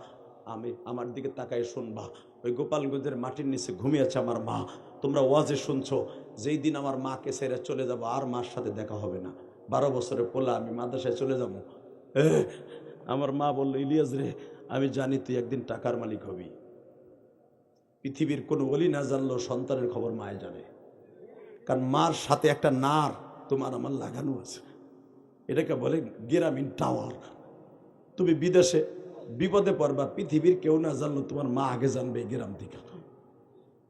Speaker 2: আমি আমার দিকে তাকায় শুনবা। ওই গোপালগঞ্জের মাটির নিচে ঘুমিয়েছে আমার মা। তোমরা ওয়াজে শুনছো, যেই দিন আমার মাকে ছেড়ে চলে যাবো আর মার সাথে দেখা হবে না। 12 বছরের পোলা, আমি মাদ্রাসায় চলে যাবো। আমার মা বললো, ইলিয়াস রে, আমি জানি তুই একদিন টাকার মালিক হবি। পৃথিবীর কোনো ওলি না জানলেও সন্তানের খবর মায়ে জানে, কারণ মার সাথে একটা নার তোমার আমার লাগানো আছে। এটাকে বলে গ্রামীণ টাওয়ার। তুমি বিদেশে বিপদে পড়বা, পৃথিবীর কেউ না জানলো তোমার মা আগে জানবে এই গ্রাম থেকে।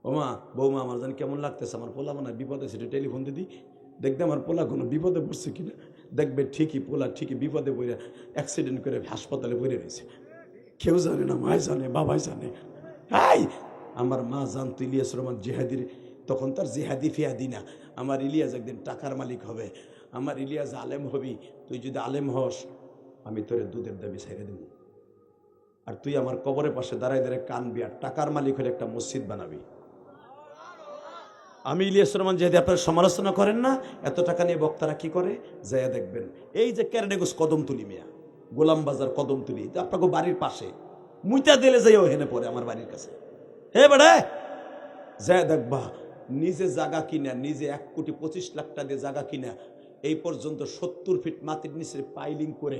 Speaker 2: ও মা, বৌমা, আমার জানি কেমন লাগতেছে, আমার পোলা মনে হয় বিপদে, সেটা টেলিফোন দিদি, দেখবে আমার পোলা কোনো বিপদে পড়ছে কিনা। দেখবে ঠিকই পোলা ঠিকই বিপদে পড়ে অ্যাক্সিডেন্ট করে হাসপাতালে পড়ে রয়েছে। কেউ জানে না, মায় জানে, বাবাই জানে। আমার মা জানতো ইলিয়াস রহমান জিহাদির, তখন তার জিহাদি ফিয়াদি না। আমার ইলিয়াস একদিন টাকার মালিক হবে, আমার ইলিয়াস আলেম হবি। তুই যদি আলেম হস, আমি তোরে দুধের দাবি ছেড়ে দেব, আর তুই আমার কবরের পাশে দাঁড়ায় দাঁড়ায় কানবি, আর টাকার মালিক হলে একটা মসজিদ বানাবি। আমি ইলিয়াস রহমান জিহাদি। আপনারা সমালোচনা করেন না, এত টাকা নিয়ে বক্তারা কি করে, যাইয়া দেখবেন। এই যে ক্যারেডেগোস কদমতলি মিয়া, গোলাম বাজার কদমতলি, আপনাকে বাড়ির পাশে, মুইতা দিলে যাইও হেনে পড়ে আমার বাড়ির কাছে। হে বেড়া, যা দেখবা, নিজে জায়গা কিনা, নিজে 1,25,00,000 টাকা দিয়ে জায়গা কিনা, এই পর্যন্ত 70 ফিট মাটির নিচে পাইলিং করে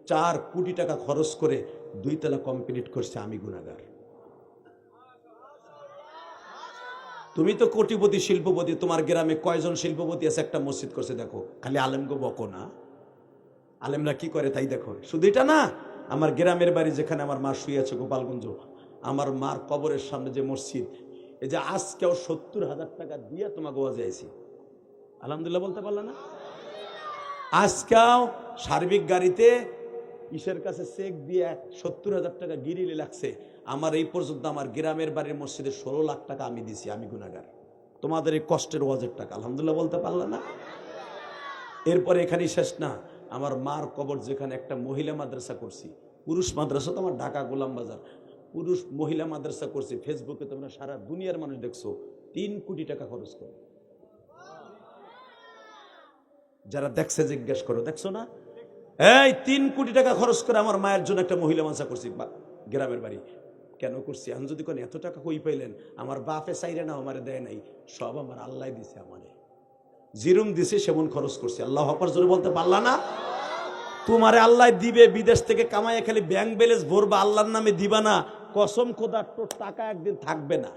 Speaker 2: 4 কোটি টাকা খরচ করে 2 তলা কমপ্লিট করছে। আমি গুনাহগার। তুমি তো কোটিপতি শিল্পপতি, তোমার গ্রামে কয়জন শিল্পপতি আছে একটা মসজিদ করছে দেখো। খালি আলেমকে বকো না, আলেমরা কি করে তাই দেখো। শুধু এটা না, আমার গ্রামের বাড়ি যেখানে আমার মা শুয়ে আছে গোপালগঞ্জ, আমার মার কবরের সামনে যে মসজিদ, এই যে আজকেও 70,000 টাকা দিয়ে তোমাকে ওয়াজে আইছি, আলহামদুলিল্লাহ বলতে পারলা না? আজকেও সার্বিক গাড়িতে ইসের কাছে চেক দিয়ে 70,000 টাকা গিরিলে লাগছে। আমার এই পর্যন্ত আমার গ্রামের বাড়ির মসজিদে 16 লাখ টাকা আমি দিছি। আমি গুনাহগার। তোমাদের এই কষ্টের ওয়াজের টাকা, আলহামদুলিল্লাহ বলতে পারলা না? এরপরে এখানেই শেষ না, আমার মার কবর যেখানে একটা মহিলা মাদ্রাসা করছি, পুরুষ মাদ্রাসা তো আমার ঢাকা গোলাম বাজার, পুরুষ মহিলা মাদ্রাসা করছি। ফেসবুকে তোমরা সারা দুনিয়ার মানুষ দেখছো, 3 কোটি টাকা খরচ করে। যারা দেখছে জিজ্ঞেস করো, দেখছো না? এই 3 কোটি টাকা খরচ করে আমার মায়ের জন্য একটা মহিলা মাদ্রাসা করছি গ্রামের বাড়ি। কেন করছি? আমি যদি কোন এত টাকা কই পাইলেন? আমার বাপে চাইরে না, আমারে দেয় নাই, সব আমার আল্লাহ দিছে। আমারে জিরুম দিছে, সেমন খরচ করছি। আল্লাহ আকবার জোরে বলতে পারলা না? তোমারে আল্লাহ দিবে, বিদেশ থেকে কামাইয়া খালি ব্যাংক ব্যালেন্স ভরবা, আল্লাহর নামে দিবা না। কসম খোদা, তোর টাকা একদিন থাকবে না।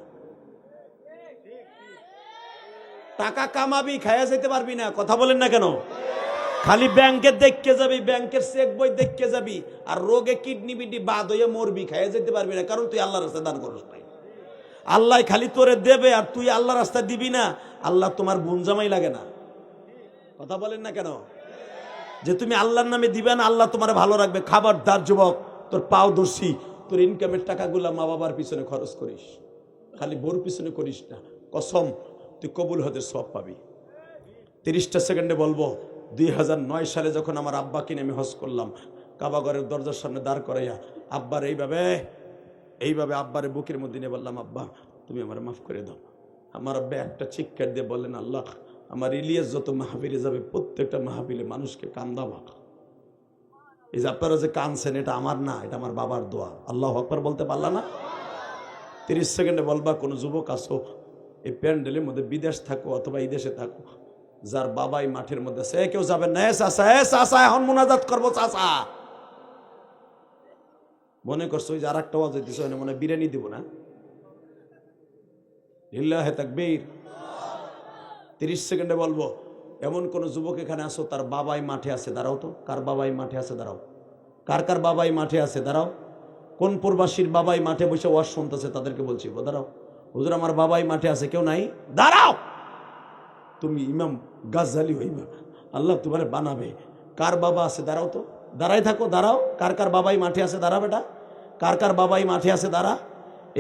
Speaker 2: টাকা কামাবি, খাইয়া যেতে পারবি না। কথা বলেন না কেন? খালি ব্যাংকে দেখকে যাবি, ব্যাংকের চেক বই দেখকে যাবি, আর রোগে কিডনি বিডনি বাদ হইয়া মরবি, খাইয়া যেতে পারবি না, কারণ তুই আল্লাহর রাস্তায় দান করস নাই। আল্লাহ খালি তোরে দেবে, আর তুই আল্লাহর রাস্তায় দিবি না। আল্লাহ তোমার বোন জামাই লাগে না। কথা বলেন না কেন? যে তুমি আল্লাহর নামে দিবে না, আল্লাহ তোমার ভালো রাখবে। খাবারদার যুবক, তোর পাও দর্শি, তোর ইনকামের টাকাগুলা মা বাবার পিছনে খরচ করিস, খালি বোর পিছনে করিস না। কসম, তুই কবুল হতে সব পাবি। 30টা সেকেন্ডে বলবো, 2009 সালে যখন আমার আব্বাকে নিয়ে আমি হজ করলাম, কাবাঘরের দরজার সামনে দাঁড় করাইয়া আব্বার এইভাবে আব্বারে বুকের মধ্যে নিয়ে বললাম, আব্বা তুমি আমার মাফ করে দাও। আমার আব্বা একটা চিৎকার দিয়ে বলেন, আল্লাহ আমার ইলিয়াস যত মাহফিলে যাবে প্রত্যেকটা মাহফিলে মানুষকে কান্দাবা। এই যে আপনারা যে কানছেন এটা আমার না, এটা আমার বাবার দোয়া। আল্লাহু আকবার বলতে পারলা না? 30 সেকেন্ডে বলবা কোন যুবক আসো এই প্যান্ডেলের মধ্যে, বিদেশ থাকো অথবা এই দেশে থাকো, যার বাবাই মাঠের মধ্যে সে কেউ যাবেন না। চাচা এখন মুনাজাত করবো চাচা। মনে করছো ওই যে আর একটা ওয়াজ হইতেছে মনে বিরিয়ানি দিব না? লিল্লাহে তাকবীর। 30 সেকেন্ডে বলবো এমন কোন যুবক এখানে আসো তার বাবাই মাঠে আছে, দাঁড়াও তো। কার বাবাই মাঠে আছে দাঁড়াও? কার বাবাই মাঠে আছে দাঁড়াও? কোন প্রবাসীর বাবাই মাঠে বসে ওয়াজ শুনতেছে তাদেরকে বলছি দাঁড়াও। হুজুর আমার বাবাই মাঠে আছে, কেউ নাই? দাঁড়াও। তুমি ইমাম গাজ্জালি হইবা, আল্লাহ তোমারে বানাবে। কার বাবা আছে দাঁড়াও তো, দাঁড়াই থাকো, দাঁড়াও। কার বাবাই মাঠে আছে দাঁড়া বেটা, কার বাবাই মাঠে আছে দাঁড়া।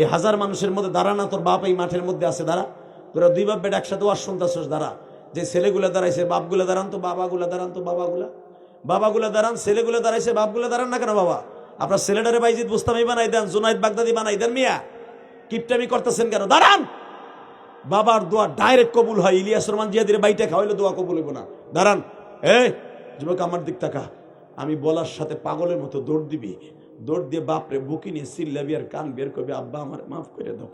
Speaker 2: এই হাজার মানুষের মধ্যে দাঁড়া না, তোর বাপ এই মাঠের মধ্যে আছে দাঁড়া। তোরা দুই বাপ বেটা একসাথে ওয়াজ শুনতেছস দাঁড়া। যে ছেলেগুলো দাঁড়াইছে বাপগুলো দাঁড়ান তো, বাবাগুলো দাঁড়ান তো, বাবাগুলো দাঁড়ান। ছেলেগুলো দাঁড়াইছে বাপগুলো দাঁড়ান না কেন বাবা? আপনার ছেলেটারে বাইজিদ বুস্তামি বানাই দেন, জুনাইদ বাগদাদি বানাই দেন। মিয়া কিপটামি করতেছেন কেন? দাঁড়ান। বাবার দোয়া ডাইরেক্ট কবুল হয়। ইলিয়াস রহমান জিয়াদির বাইটা খাওয়াইলে দোয়া কবুল হইব না। দাঁড়ান। এই যুবক আমার দিক তাকা। আমি বলার সাথে পাগলের মতো দৌড় দিবি, দৌড় দিয়ে বাপরে বুকি নিয়ে চিল্লাবি আর কান বের করবি, আব্বা আমার মাফ করে দাও।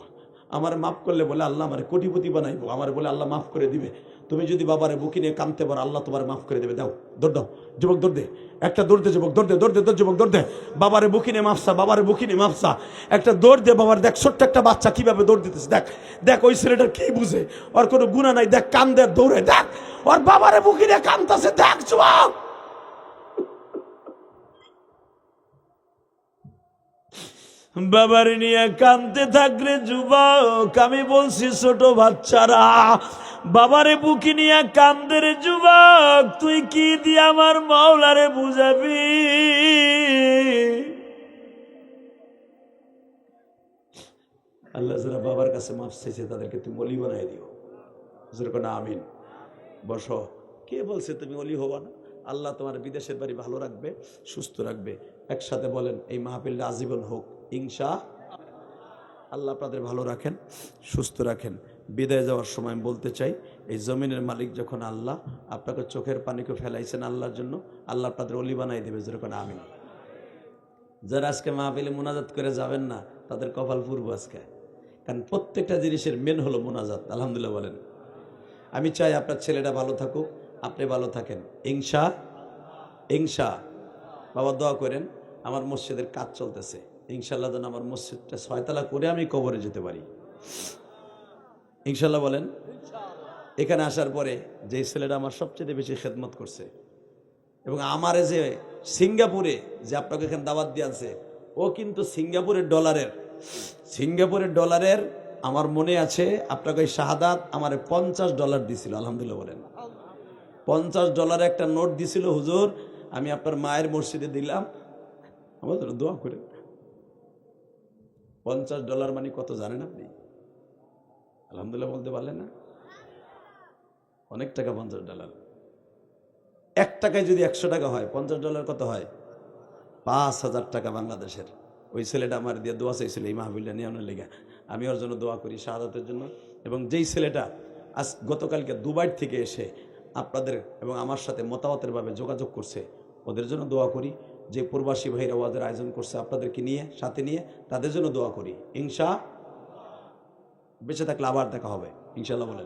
Speaker 2: আমার মাফ করলে বলে আল্লাহ আমার কোটিপতি বানাইবো, আমার বলে আল্লাহ মাফ করে দিবে। তুমি যদি বাবারে বুকি নিয়ে কানতে পারো আল্লাহ তোমার মাফ করে দেবে। দাও দৌড় দাও যুবক, দৌড় দে। একটা দৌড় দে যুবক, দৌড় দে, দৌড় দে, দৌড় যুবক, দৌড় দে। বাবারে বুকি নিয়ে মাফসা, বাবারে বুকি নিয়ে মাফসা। একটা দৌড় দে বাবার। দেখ ছোট্ট একটা বাচ্চা কিভাবে দৌড় দিতেছে। দেখ দেখ ওই ছেলেটার কি বুঝে, ওর কোনো গুণা নাই। দেখ কান দে, দৌড়ে। দেখ ওর বাবারে বুকি নিয়ে কানতেছে। দেখ যুবক, বাবার নিয়ে কানতে থাকলে যুবক, আমি বলছি ছোট বাচ্চারা বাবারে বুকি নিয়ে কান্দে রে যুবক, তুই কি দিয়ে আমার মাওলারে বুঝাবি? আল্লাহ যারা বাবার কাছে মাফ চাইছে তাদেরকে তুমি অলি বানাই দিও। যেরকম আমিন। বসো। কে বলছে তুমি অলি হবা না? আল্লাহ তোমার বিদেশের বাড়ি ভালো রাখবে, সুস্থ রাখবে। একসাথে বলেন এই মাহফিলটা আজীবন হোক ইনশা আল্লাহ। আপনাদের ভালো রাখেন, সুস্থ রাখেন। বিদায় যাওয়ার সময় আমি বলতে চাই, এই জমিনের মালিক যখন আল্লাহ, আপনাকে চোখের পানিকে ফেলাইছেন আল্লাহর জন্য, আল্লাহ আপনাদের অলি বানাই দেবে। যেরকম আমিন। যারা আজকে মাহফিলে মুনাজাত করে যাবেন না তাদের কপাল পূর্ব আজকে, কারণ প্রত্যেকটা জিনিসের মেন হলো মুনাজাত। আলহামদুলিল্লাহ বলেন। আমি চাই আপনার ছেলেটা ভালো থাকুক, আপনি ভালো থাকেন ইনশা ইনশা। বাবা দোয়া করেন, আমার মসজিদের কাজ চলতেছে, ইনশাল্লাহ যেন আমার মসজিদটা 6 তলা করে আমি কবরে যেতে পারি। ইনশাল্লাহ বলেন। এখানে আসার পরে যে ছেলেটা আমার সবচেয়ে বেশি খেদমত করছে, এবং আমারে যে সিঙ্গাপুরে যে আপনাকে এখানে দাওয়াত দিয়ে আনছে, ও কিন্তু সিঙ্গাপুরের ডলারের আমার মনে আছে আপনাকে ওই শাহাদাত আমার $50 দিছিল। আলহামদুলিল্লাহ বলেন। $50 একটা নোট দিছিল। হুজুর আমি আপনার মায়ের মসজিদে দিলাম, আমার জন্য দোয়া করেন। $50 মানে কত জানেন আপনি? আলহামদুলিল্লাহ বলতে পারলেন না? অনেক টাকা। $50 1 টাকায় যদি 100 টাকা হয়, $50 কত হয়? 5000 টাকা বাংলাদেশের। ওই ছেলেটা আমার দিয়ে দোয়া চাইছিল এই মাহফিলটা নিয়ে আনার লেগে। আমি ওর জন্য দোয়া করি শাহাদাতের জন্য। এবং যেই ছেলেটা আজ গতকালকে দুবাই থেকে এসে আপনাদের এবং আমার সাথে মতামতের ভাবে যোগাযোগ করছে, ওদের জন্য দোয়া করি। যে প্রবাসী ভাইরা ওয়াজের আয়োজন করছে আপনাদেরকে নিয়ে, সাথে নিয়ে, তাদের জন্য দোয়া করি ইনশা। বেঁচে থাকলে আবার দেখা হবে ইনশাল্লাহ বলেন।